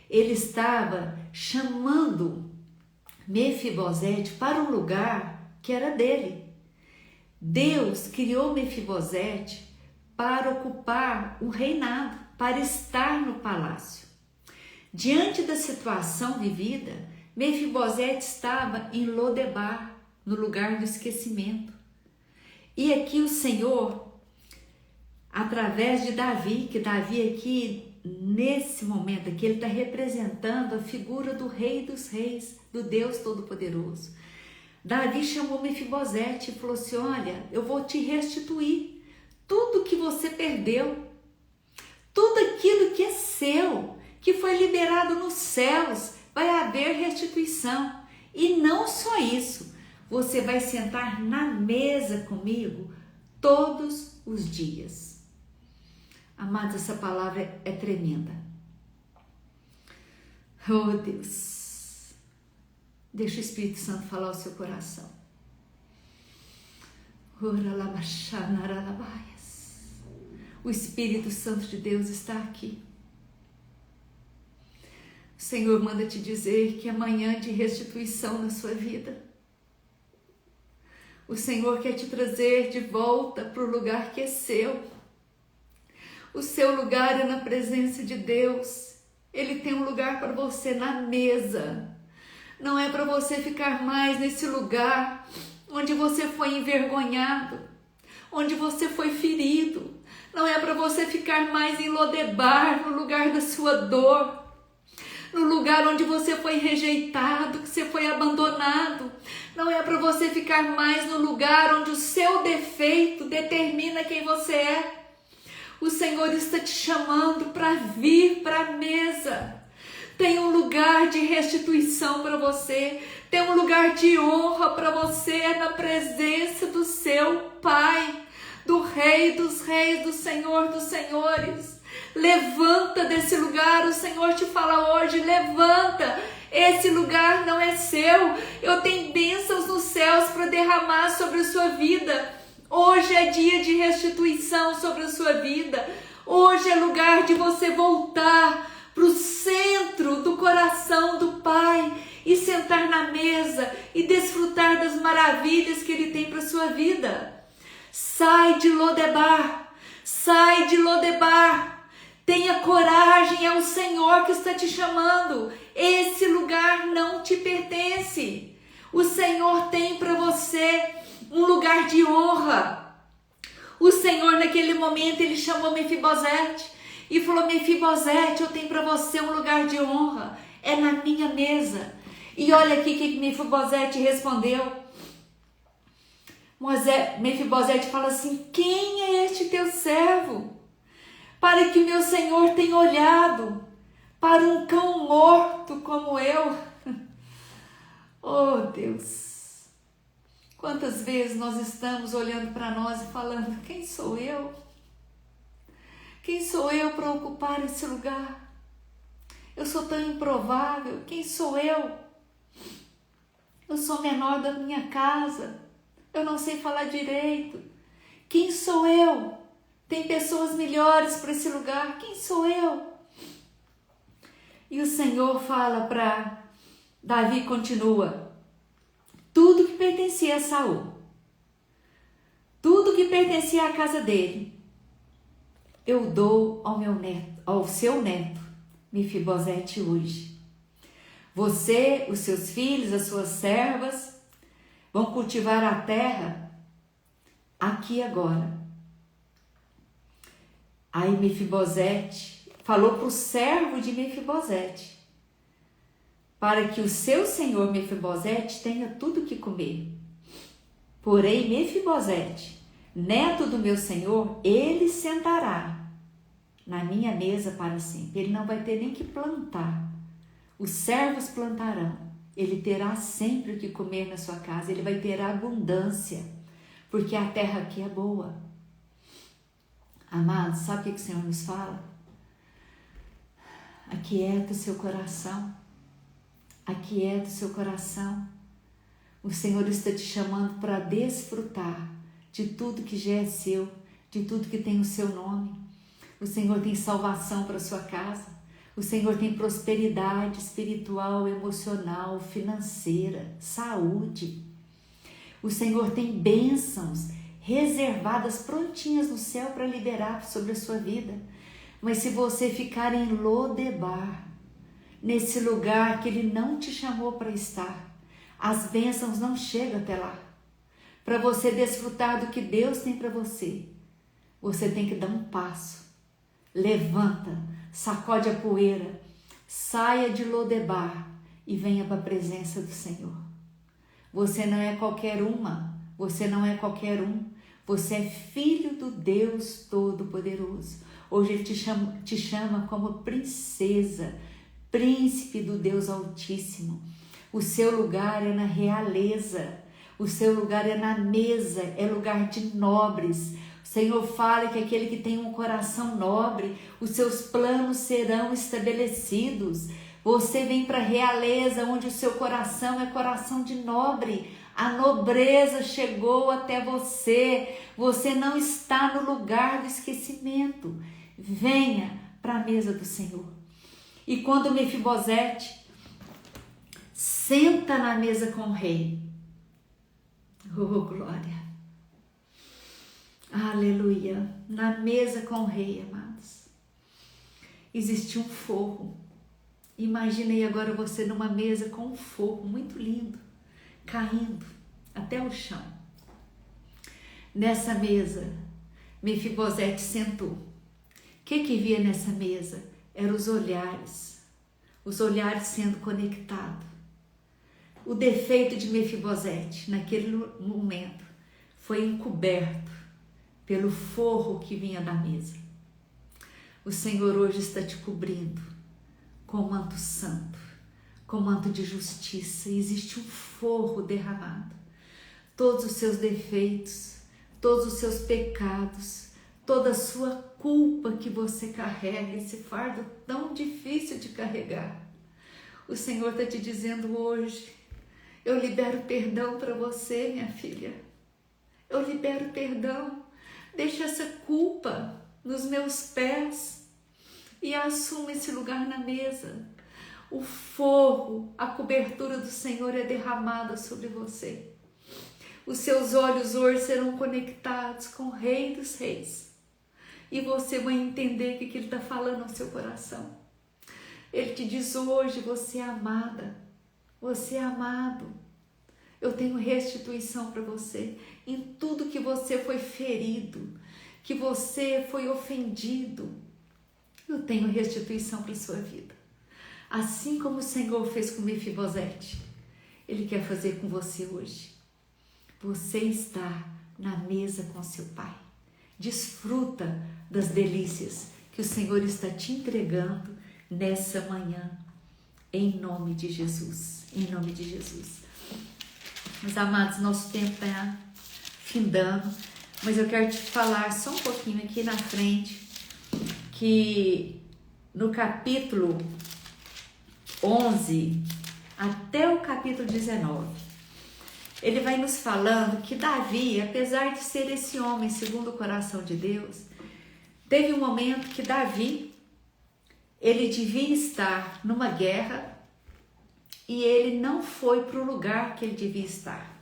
Ele estava chamando Mefibosete para um lugar que era dele. Deus criou Mefibosete para ocupar o reinado, para estar no palácio. Diante da situação vivida, Mefibosete estava em Lodebar, no lugar do esquecimento. E aqui o Senhor, através de Davi, que Davi aqui, nesse momento aqui, ele está representando a figura do Rei dos Reis, do Deus Todo-Poderoso. Davi chamou Mefibosete e falou assim: olha, eu vou te restituir tudo que você perdeu, tudo aquilo que é seu, que foi liberado nos céus, vai haver restituição. E não só isso, você vai sentar na mesa comigo todos os dias. Amados, essa palavra é tremenda. Oh Deus, deixa o Espírito Santo falar ao seu coração. O Espírito Santo de Deus está aqui. O Senhor manda te dizer que amanhã de restituição na sua vida. O Senhor quer te trazer de volta para o lugar que é seu. O seu lugar é na presença de Deus. Ele tem um lugar para você na mesa. Não é para você ficar mais nesse lugar onde você foi envergonhado, onde você foi ferido. Não é para você ficar mais em Lodebar, no lugar da sua dor, no lugar onde você foi rejeitado, que você foi abandonado. Não é para você ficar mais no lugar onde o seu defeito determina quem você é. O Senhor está te chamando para vir para a mesa. Tem um lugar de restituição para você. Tem um lugar de honra para você na presença do seu Pai, do Rei dos Reis, do Senhor dos Senhores. Levanta desse lugar, o Senhor te fala hoje, levanta. Esse lugar não é seu. Eu tenho bênçãos nos céus para derramar sobre a sua vida. Hoje é dia de restituição sobre a sua vida. Hoje é lugar de você voltar para o centro do coração do Pai e sentar na mesa e desfrutar das maravilhas que Ele tem para a sua vida. Sai de Lodebar, sai de Lodebar. Tenha coragem, é o Senhor que está te chamando. Esse lugar não te pertence. O Senhor tem para você um lugar de honra. O Senhor naquele momento ele chamou Mefibosete e falou: Mefibosete, eu tenho para você um lugar de honra, é na minha mesa. E olha aqui que Mefibosete respondeu. Mefibosete fala assim: quem é este teu servo, para que meu Senhor tenha olhado para um cão morto como eu? Oh Deus! Quantas vezes nós estamos olhando para nós e falando: quem sou eu? Quem sou eu para ocupar esse lugar? Eu sou tão improvável. Quem sou eu? Eu sou menor da minha casa. Eu não sei falar direito. Quem sou eu? Tem pessoas melhores para esse lugar. Quem sou eu? E o Senhor fala para Davi, continua: tudo que pertencia a Saul, tudo que pertencia à casa dele, eu dou ao meu neto, ao seu neto, Mefibosete hoje. Você, os seus filhos, as suas servas, vão cultivar a terra aqui agora. Aí Mefibosete falou para o servo de Mefibosete: para que o seu senhor Mefibosete tenha tudo o que comer. Porém, Mefibosete, neto do meu senhor, ele sentará na minha mesa para sempre. Ele não vai ter nem que plantar. Os servos plantarão. Ele terá sempre o que comer na sua casa. Ele vai ter abundância, porque a terra aqui é boa. Amados, sabe o que o Senhor nos fala? Aquieta o seu coração. Aquieta o seu coração. O Senhor está te chamando para desfrutar de tudo que já é seu, de tudo que tem o seu nome. O Senhor tem salvação para a sua casa. O Senhor tem prosperidade espiritual, emocional, financeira, saúde. O Senhor tem bênçãos reservadas, prontinhas no céu para liberar sobre a sua vida. Mas se você ficar em Lodebar, nesse lugar que Ele não te chamou para estar, as bênçãos não chegam até lá. Para você desfrutar do que Deus tem para você, você tem que dar um passo. Levanta, sacode a poeira, saia de Lodebar e venha para a presença do Senhor. Você não é qualquer uma, você não é qualquer um, você é filho do Deus Todo-Poderoso. Hoje Ele te chama como princesa, príncipe do Deus Altíssimo. O seu lugar é na realeza, o seu lugar é na mesa, é lugar de nobres. O Senhor fala que aquele que tem um coração nobre, os seus planos serão estabelecidos. Você vem para a realeza, onde o seu coração é coração de nobre. A nobreza chegou até você. Você não está no lugar do esquecimento. Venha para a mesa do Senhor. E quando Mefibosete senta na mesa com o rei, oh glória, aleluia, na mesa com o rei, amados, existe um forro. Imaginei agora você numa mesa com um forro muito lindo, caindo até o chão. Nessa mesa, Mefibosete sentou. O que via nessa mesa? Eram os olhares sendo conectados. O defeito de Mefibosete, naquele momento, foi encoberto pelo forro que vinha da mesa. O Senhor hoje está te cobrindo com manto santo, com manto de justiça. Existe um forro derramado. Todos os seus defeitos, todos os seus pecados, toda a sua culpa que você carrega, esse fardo tão difícil de carregar. O Senhor está te dizendo hoje, eu libero perdão para você, minha filha. Eu libero perdão. Deixa essa culpa nos meus pés e assuma esse lugar na mesa. O forro, a cobertura do Senhor é derramada sobre você. Os seus olhos hoje serão conectados com o Rei dos Reis. E você vai entender o que Ele está falando ao seu coração. Ele te diz hoje, você é amada, você é amado. Eu tenho restituição para você em tudo que você foi ferido, que você foi ofendido. Eu tenho restituição para a sua vida. Assim como o Senhor fez com Mefibosete, Ele quer fazer com você hoje. Você está na mesa com seu Pai. Desfruta das delícias que o Senhor está te entregando nessa manhã, em nome de Jesus, em nome de Jesus. Meus amados, nosso tempo está findando, mas eu quero te falar só um pouquinho aqui na frente, que no capítulo 11 até o capítulo 19, ele vai nos falando que Davi, apesar de ser esse homem segundo o coração de Deus, teve um momento que Davi, ele devia estar numa guerra e ele não foi para o lugar que ele devia estar.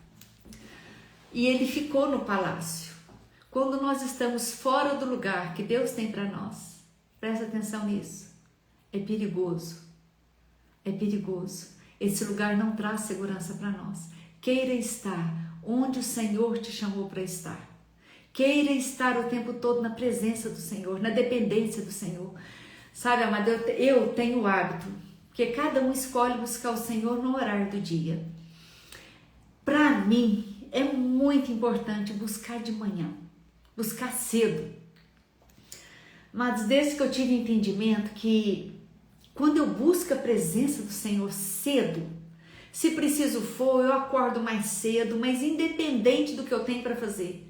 E ele ficou no palácio. Quando nós estamos fora do lugar que Deus tem para nós, presta atenção nisso, é perigoso. É perigoso. Esse lugar não traz segurança para nós. Queira estar onde o Senhor te chamou para estar. Queira estar o tempo todo na presença do Senhor, na dependência do Senhor. Sabe, amado, eu tenho o hábito, porque cada um escolhe buscar o Senhor no horário do dia. Para mim, é muito importante buscar de manhã, buscar cedo. Mas desde que eu tive entendimento que quando eu busco a presença do Senhor cedo, se preciso for, eu acordo mais cedo, mas independente do que eu tenho para fazer,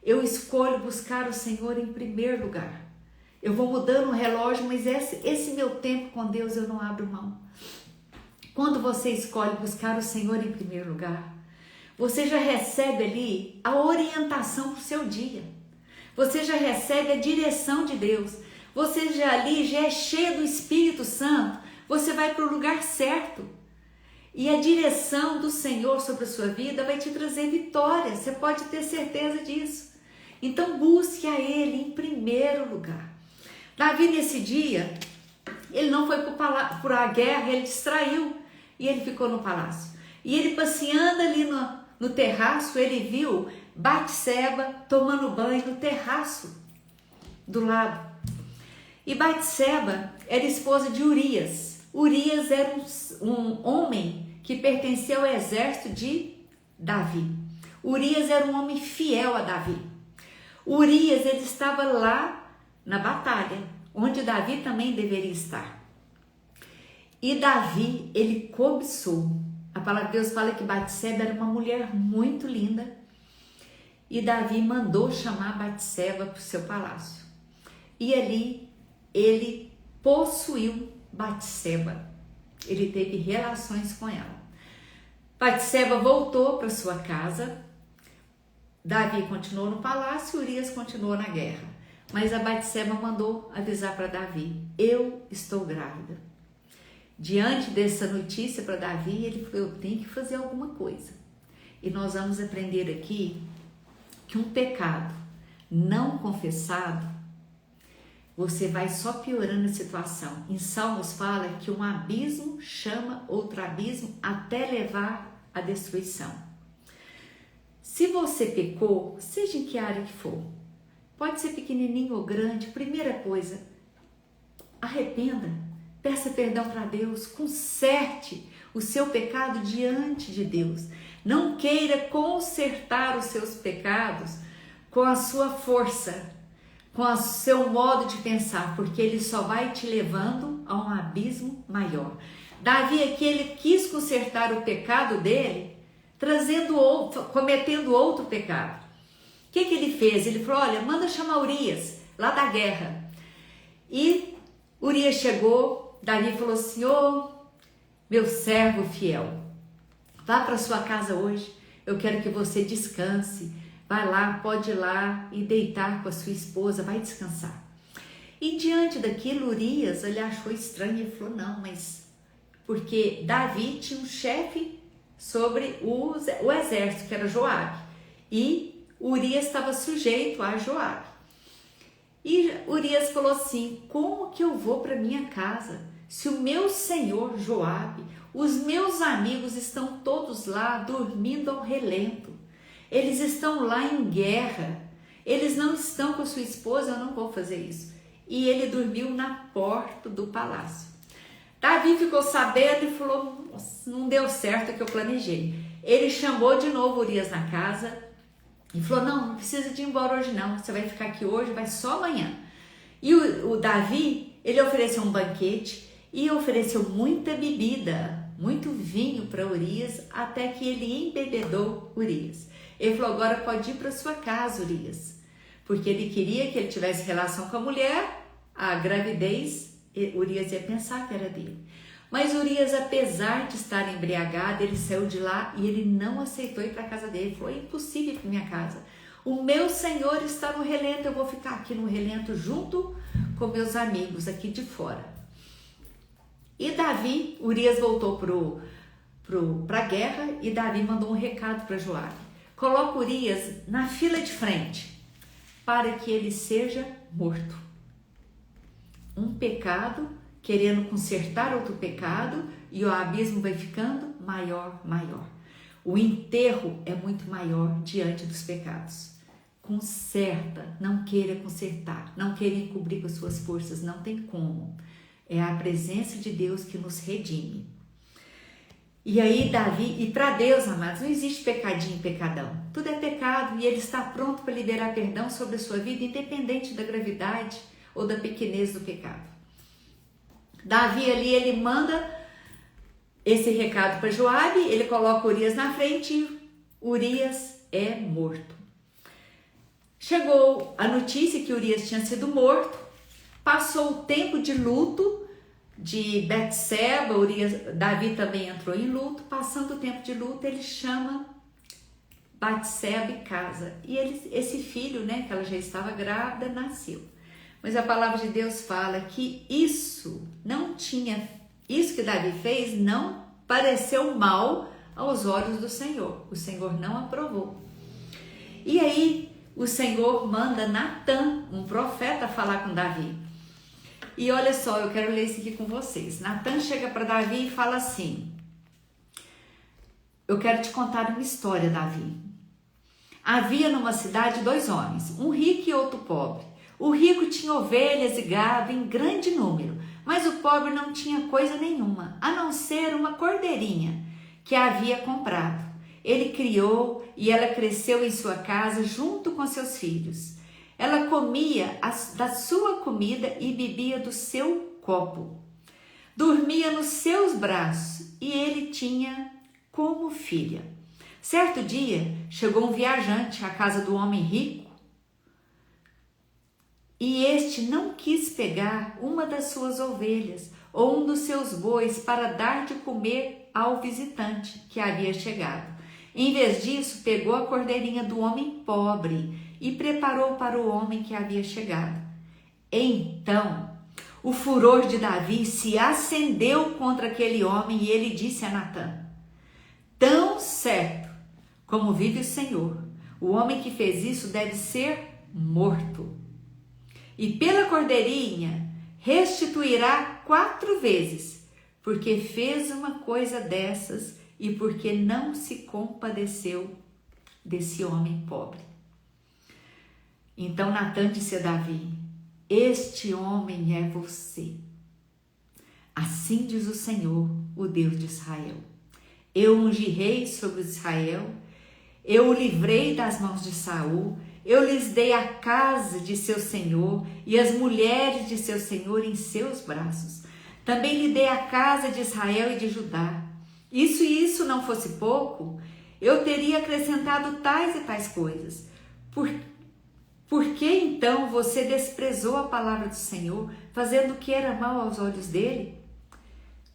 eu escolho buscar o Senhor em primeiro lugar. Eu vou mudando o relógio, mas esse meu tempo com Deus eu não abro mão. Quando você escolhe buscar o Senhor em primeiro lugar, Você já recebe ali a orientação para o seu dia. Você já recebe a direção de Deus. Você já é cheio do Espírito Santo. Você vai para o lugar certo. E a direção do Senhor sobre a sua vida vai te trazer vitória. Você pode ter certeza disso. Então busque a Ele em primeiro lugar. Davi nesse dia, ele não foi para a guerra, ele distraiu e ele ficou no palácio. E ele passeando ali no terraço, ele viu Batseba tomando banho no terraço do lado. E Batseba era esposa de Urias. Urias era um homem que pertencia ao exército de Davi. Urias era um homem fiel a Davi. Urias, ele estava lá na batalha, onde Davi também deveria estar. E Davi, ele cobiçou. A palavra de Deus fala que Batseba era uma mulher muito linda. E Davi mandou chamar Batseba para o seu palácio. E ali, ele possuiu Batseba. Ele teve relações com ela. Batseba voltou para sua casa. Davi continuou no palácio e Urias continuou na guerra. Mas a Batseba mandou avisar para Davi: eu estou grávida. Diante dessa notícia para Davi, ele falou: eu tenho que fazer alguma coisa. E nós vamos aprender aqui que um pecado não confessado, você vai só piorando a situação. Em Salmos fala que um abismo chama outro abismo até levar à destruição. Se você pecou, seja em que área que for, pode ser pequenininho ou grande, primeira coisa, arrependa, peça perdão para Deus, conserte o seu pecado diante de Deus. Não queira consertar os seus pecados com a sua força, com o seu modo de pensar, porque ele só vai te levando a um abismo maior. Davi aqui, ele quis consertar o pecado dele, cometendo outro pecado. O que ele fez? Ele falou: olha, manda chamar Urias, lá da guerra. E Urias chegou, Davi falou assim: ô, meu servo fiel, vá para sua casa hoje, eu quero que você descanse. Vai lá, pode ir lá e deitar com a sua esposa, vai descansar. E diante daquilo, Urias, ele achou estranho e falou: não, mas... Porque Davi tinha um chefe sobre o exército, que era Joabe. E Urias estava sujeito a Joabe. E Urias falou assim: como que eu vou para minha casa se o meu senhor Joabe, os meus amigos estão todos lá dormindo ao relento? Eles estão lá em guerra, eles não estão com a sua esposa, eu não vou fazer isso. E ele dormiu na porta do palácio. Davi ficou sabendo e falou: nossa, não deu certo o que eu planejei. Ele chamou de novo Urias na casa e falou: não precisa de ir embora hoje não, você vai ficar aqui hoje, vai só amanhã. E o Davi, ele ofereceu um banquete e ofereceu muita bebida, muito vinho para Urias, até que ele embebedou Urias. Ele falou: agora pode ir para sua casa, Urias, porque ele queria que ele tivesse relação com a mulher, a gravidez, Urias ia pensar que era dele. Mas Urias, apesar de estar embriagado, ele saiu de lá e ele não aceitou ir para a casa dele. Ele falou: é impossível ir para minha casa. O meu senhor está no relento, eu vou ficar aqui no relento junto com meus amigos aqui de fora. E Davi, Urias voltou para a guerra e Davi mandou um recado para Joabe: coloca Urias na fila de frente para que ele seja morto. Um pecado querendo consertar outro pecado e o abismo vai ficando maior. O enterro é muito maior diante dos pecados. Conserta, não queira consertar, não queira encobrir com as suas forças, não tem como. É a presença de Deus que nos redime. E aí Davi, e para Deus, amados, não existe pecadinho e pecadão. Tudo é pecado e Ele está pronto para liberar perdão sobre a sua vida, independente da gravidade ou da pequenez do pecado. Davi ali, ele manda esse recado para Joabe, ele coloca Urias na frente e Urias é morto. Chegou a notícia que Urias tinha sido morto, passou o tempo de luto de Batseba, Davi também entrou em luto. Passando o tempo de luto, ele chama Batseba casa. E esse filho, né, que ela já estava grávida, nasceu. Mas a palavra de Deus fala que isso que Davi fez não pareceu mal aos olhos do Senhor. O Senhor não aprovou. E aí o Senhor manda Natã, um profeta, falar com Davi. E olha só, eu quero ler isso aqui com vocês. Natã chega para Davi e fala assim: eu quero te contar uma história, Davi. Havia numa cidade 2 homens, um rico e outro pobre. O rico tinha ovelhas e gado em grande número, mas o pobre não tinha coisa nenhuma, a não ser uma cordeirinha que havia comprado. Ele criou e ela cresceu em sua casa junto com seus filhos. Ela comia da sua comida e bebia do seu copo. Dormia nos seus braços e ele tinha como filha. Certo dia, chegou um viajante à casa do homem rico e este não quis pegar uma das suas ovelhas ou um dos seus bois para dar de comer ao visitante que havia chegado. Em vez disso, pegou a cordeirinha do homem pobre e preparou para o homem que havia chegado. Então, o furor de Davi se acendeu contra aquele homem e ele disse a Natã: tão certo como vive o Senhor, o homem que fez isso deve ser morto. E pela cordeirinha restituirá 4 vezes, porque fez uma coisa dessas e porque não se compadeceu desse homem pobre. Então Natã disse a Davi: este homem é você. Assim diz o Senhor, o Deus de Israel: eu ungi rei sobre Israel, eu o livrei das mãos de Saul, eu lhes dei a casa de seu senhor e as mulheres de seu senhor em seus braços. Também lhe dei a casa de Israel e de Judá. E isso não fosse pouco, eu teria acrescentado tais e tais coisas. Por que então você desprezou a palavra do Senhor, fazendo o que era mal aos olhos dele?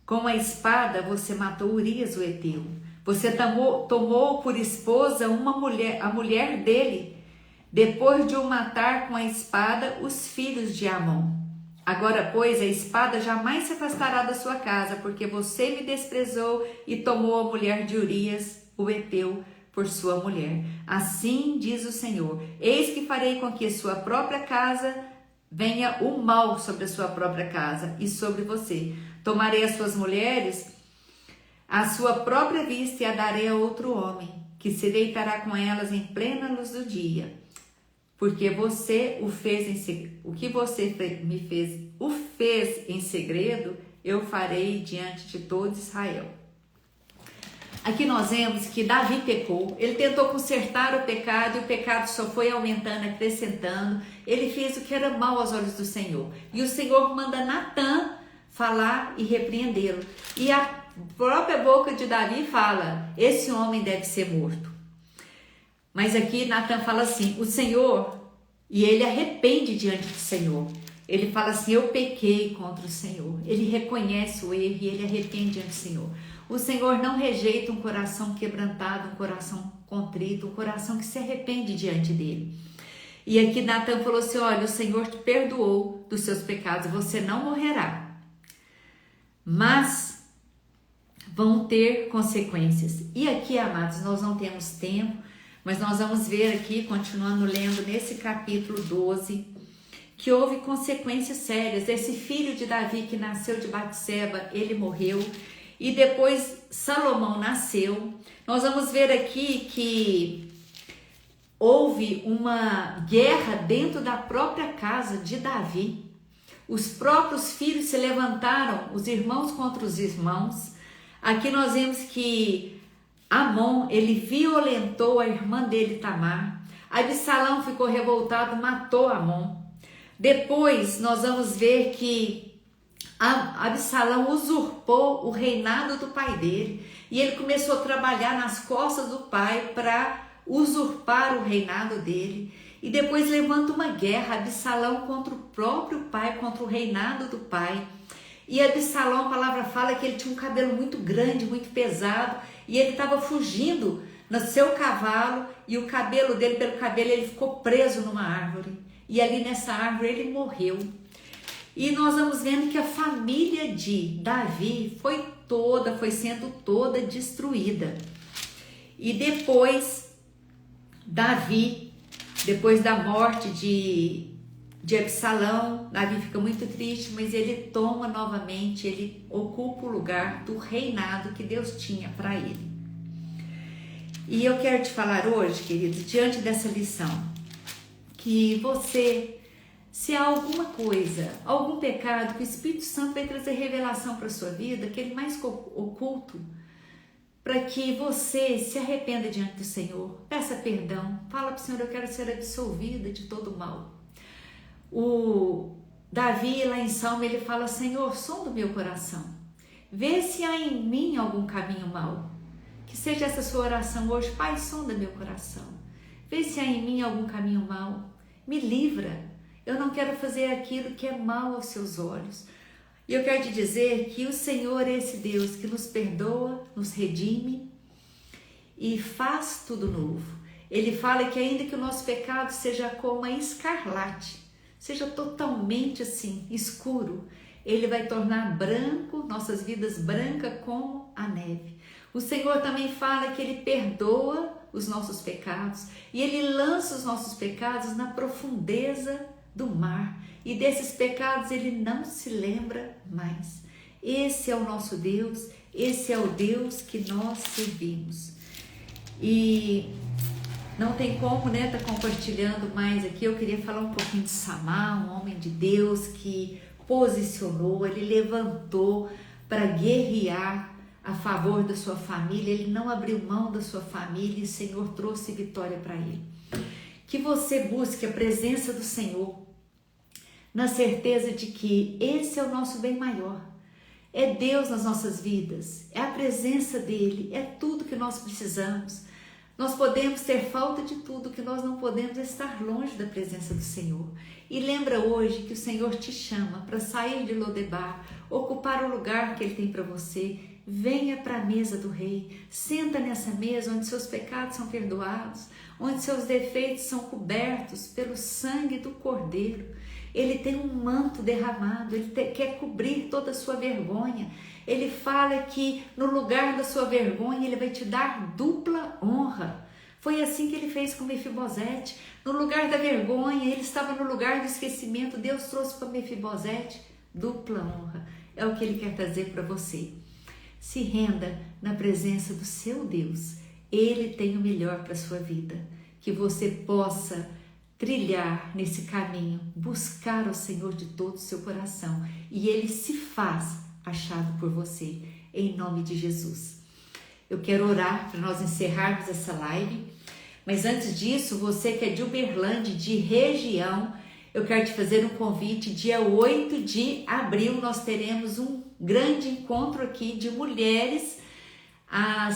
Com a espada você matou Urias o heteu. Você tomou por esposa a mulher dele, depois de o matar com a espada os filhos de Amon. Agora, pois, a espada jamais se afastará da sua casa, porque você me desprezou e tomou a mulher de Urias o heteu por sua mulher. Assim diz o Senhor: eis que farei com que sua própria casa venha o mal sobre a sua própria casa e sobre você. Tomarei as suas mulheres à sua própria vista e a darei a outro homem, que se deitará com elas em plena luz do dia. Porque você o que você fez em segredo, eu farei diante de todo Israel. Aqui nós vemos que Davi pecou, ele tentou consertar o pecado e o pecado só foi aumentando, acrescentando. Ele fez o que era mal aos olhos do Senhor. E o Senhor manda Natã falar e repreendê-lo. E a própria boca de Davi fala: esse homem deve ser morto. Mas aqui Natã fala assim, o Senhor, e ele arrepende diante do Senhor. Ele fala assim: eu pequei contra o Senhor. Ele reconhece o erro e ele arrepende diante do Senhor. O Senhor não rejeita um coração quebrantado, um coração contrito, um coração que se arrepende diante dele. E aqui Natã falou assim: olha, o Senhor te perdoou dos seus pecados, você não morrerá, mas vão ter consequências. E aqui, amados, nós não temos tempo, mas nós vamos ver aqui, continuando lendo nesse capítulo 12, que houve consequências sérias. Esse filho de Davi que nasceu de Batseba, ele morreu. E depois Salomão nasceu. Nós vamos ver aqui que houve uma guerra dentro da própria casa de Davi. Os próprios filhos se levantaram, os irmãos contra os irmãos. Aqui nós vemos que Amon, ele violentou a irmã dele, Tamar. Absalão ficou revoltado, matou Amon. Depois nós vamos ver que Absalão usurpou o reinado do pai dele. E ele começou a trabalhar nas costas do pai para usurpar o reinado dele. E depois levanta uma guerra, Absalão contra o próprio pai, contra o reinado do pai. E Absalão, a palavra fala que ele tinha um cabelo muito grande, muito pesado, e ele estava fugindo no seu cavalo e o cabelo dele, pelo cabelo, ele ficou preso numa árvore. E ali nessa árvore ele morreu. E nós vamos vendo que a família de Davi foi sendo toda destruída. E depois, Davi, depois da morte de Absalão, Davi fica muito triste, mas ele toma novamente, ele ocupa o lugar do reinado que Deus tinha para ele. E eu quero te falar hoje, queridos, diante dessa lição, que você, se há alguma coisa, algum pecado, que o Espírito Santo vai trazer revelação para a sua vida, aquele mais oculto, para que você se arrependa diante do Senhor, peça perdão, fala para o Senhor, eu quero ser absolvida de todo mal. O Davi, lá em Salmo, ele fala, Senhor, sonda o meu coração, vê se há em mim algum caminho mau. Que seja essa sua oração hoje, Pai, sonda meu coração, vê se há em mim algum caminho mau, me livra, eu não quero fazer aquilo que é mal aos seus olhos. E eu quero te dizer que o Senhor é esse Deus que nos perdoa, nos redime e faz tudo novo. Ele fala que ainda que o nosso pecado seja como a escarlate, seja totalmente assim, escuro, Ele vai tornar branco, nossas vidas brancas como a neve. O Senhor também fala que Ele perdoa os nossos pecados e Ele lança os nossos pecados na profundeza do mar. E desses pecados Ele não se lembra mais. Esse é o nosso Deus, esse é o Deus que nós servimos. E não tem como, né, tá compartilhando mais aqui. Eu queria falar um pouquinho de Samá, um homem de Deus que posicionou, ele levantou para guerrear a favor da sua família, ele não abriu mão da sua família e o Senhor trouxe vitória para ele. Que você busque a presença do Senhor, na certeza de que esse é o nosso bem maior. É Deus nas nossas vidas, é a presença dEle, é tudo que nós precisamos. Nós podemos ter falta de tudo, que nós não podemos estar longe da presença do Senhor. E lembra hoje que o Senhor te chama para sair de Lodebar, ocupar o lugar que Ele tem para você. Venha para a mesa do Rei, senta nessa mesa onde seus pecados são perdoados, onde seus defeitos são cobertos pelo sangue do Cordeiro. Ele tem um manto derramado, Ele quer cobrir toda a sua vergonha. Ele fala que no lugar da sua vergonha Ele vai te dar dupla honra. Foi assim que Ele fez com Mefibosete. No lugar da vergonha, ele estava no lugar do esquecimento. Deus trouxe para Mefibosete dupla honra. É o que Ele quer trazer para você. Se renda na presença do seu Deus. Ele tem o melhor para a sua vida. Que você possa trilhar nesse caminho, buscar o Senhor de todo o seu coração. E Ele se faz achado por você, em nome de Jesus. Eu quero orar para nós encerrarmos essa live, mas antes disso, você que é de Uberlândia, de região, eu quero te fazer um convite. Dia 8 de abril nós teremos um grande encontro aqui de mulheres,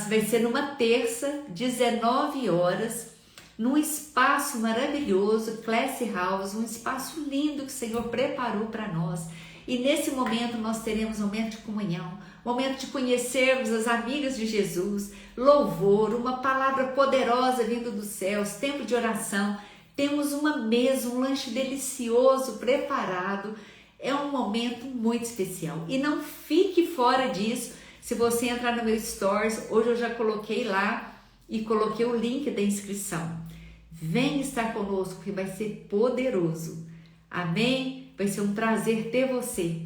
vai ser numa terça, 19 horas, num espaço maravilhoso, Class House, um espaço lindo que o Senhor preparou para nós. E nesse momento nós teremos um momento de comunhão, momento de conhecermos as amigas de Jesus, louvor, uma palavra poderosa vindo dos céus, tempo de oração. Temos uma mesa, um lanche delicioso preparado. É um momento muito especial. E não fique fora disso. Se você entrar no meu Stories, hoje eu já coloquei lá e coloquei o link da inscrição. Vem estar conosco que vai ser poderoso. Amém? Vai ser um prazer ter você.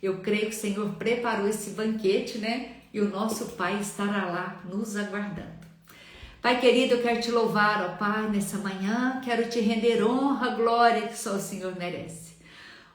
Eu creio que o Senhor preparou esse banquete, né? E o nosso Pai estará lá nos aguardando. Pai querido, eu quero te louvar, ó Pai, nessa manhã. Quero te render honra, glória que só o Senhor merece.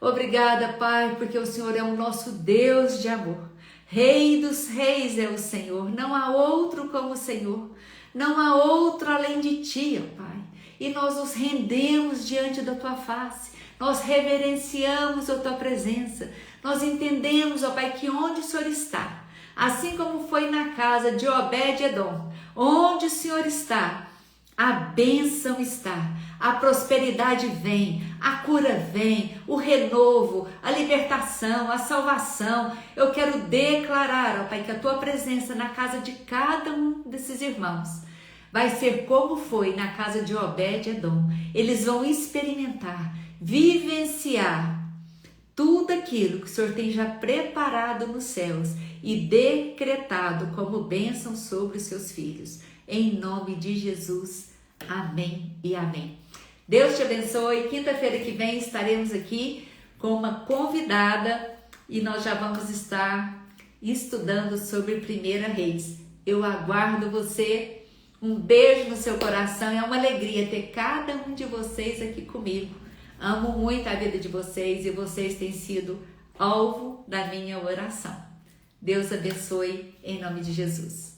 Obrigada, Pai, porque o Senhor é o nosso Deus de amor. Rei dos reis é o Senhor. Não há outro como o Senhor. Não há outro além de ti, ó Pai. E nós nos rendemos diante da tua face. Nós reverenciamos a tua presença. Nós entendemos, ó Pai, que onde o Senhor está, assim como foi na casa de Obed-Edom, onde o Senhor está, a bênção está, a prosperidade vem, a cura vem, o renovo, a libertação, a salvação. Eu quero declarar, ó Pai, que a tua presença na casa de cada um desses irmãos vai ser como foi na casa de Obed-Edom. Eles vão experimentar, vivenciar tudo aquilo que o Senhor tem já preparado nos céus e decretado como bênção sobre os seus filhos. Em nome de Jesus, amém e amém. Deus te abençoe. Quinta-feira que vem estaremos aqui com uma convidada e nós já vamos estar estudando sobre 1 Reis. Eu aguardo você. Um beijo no seu coração. É uma alegria ter cada um de vocês aqui comigo. Amo muito a vida de vocês e vocês têm sido alvo da minha oração. Deus abençoe em nome de Jesus.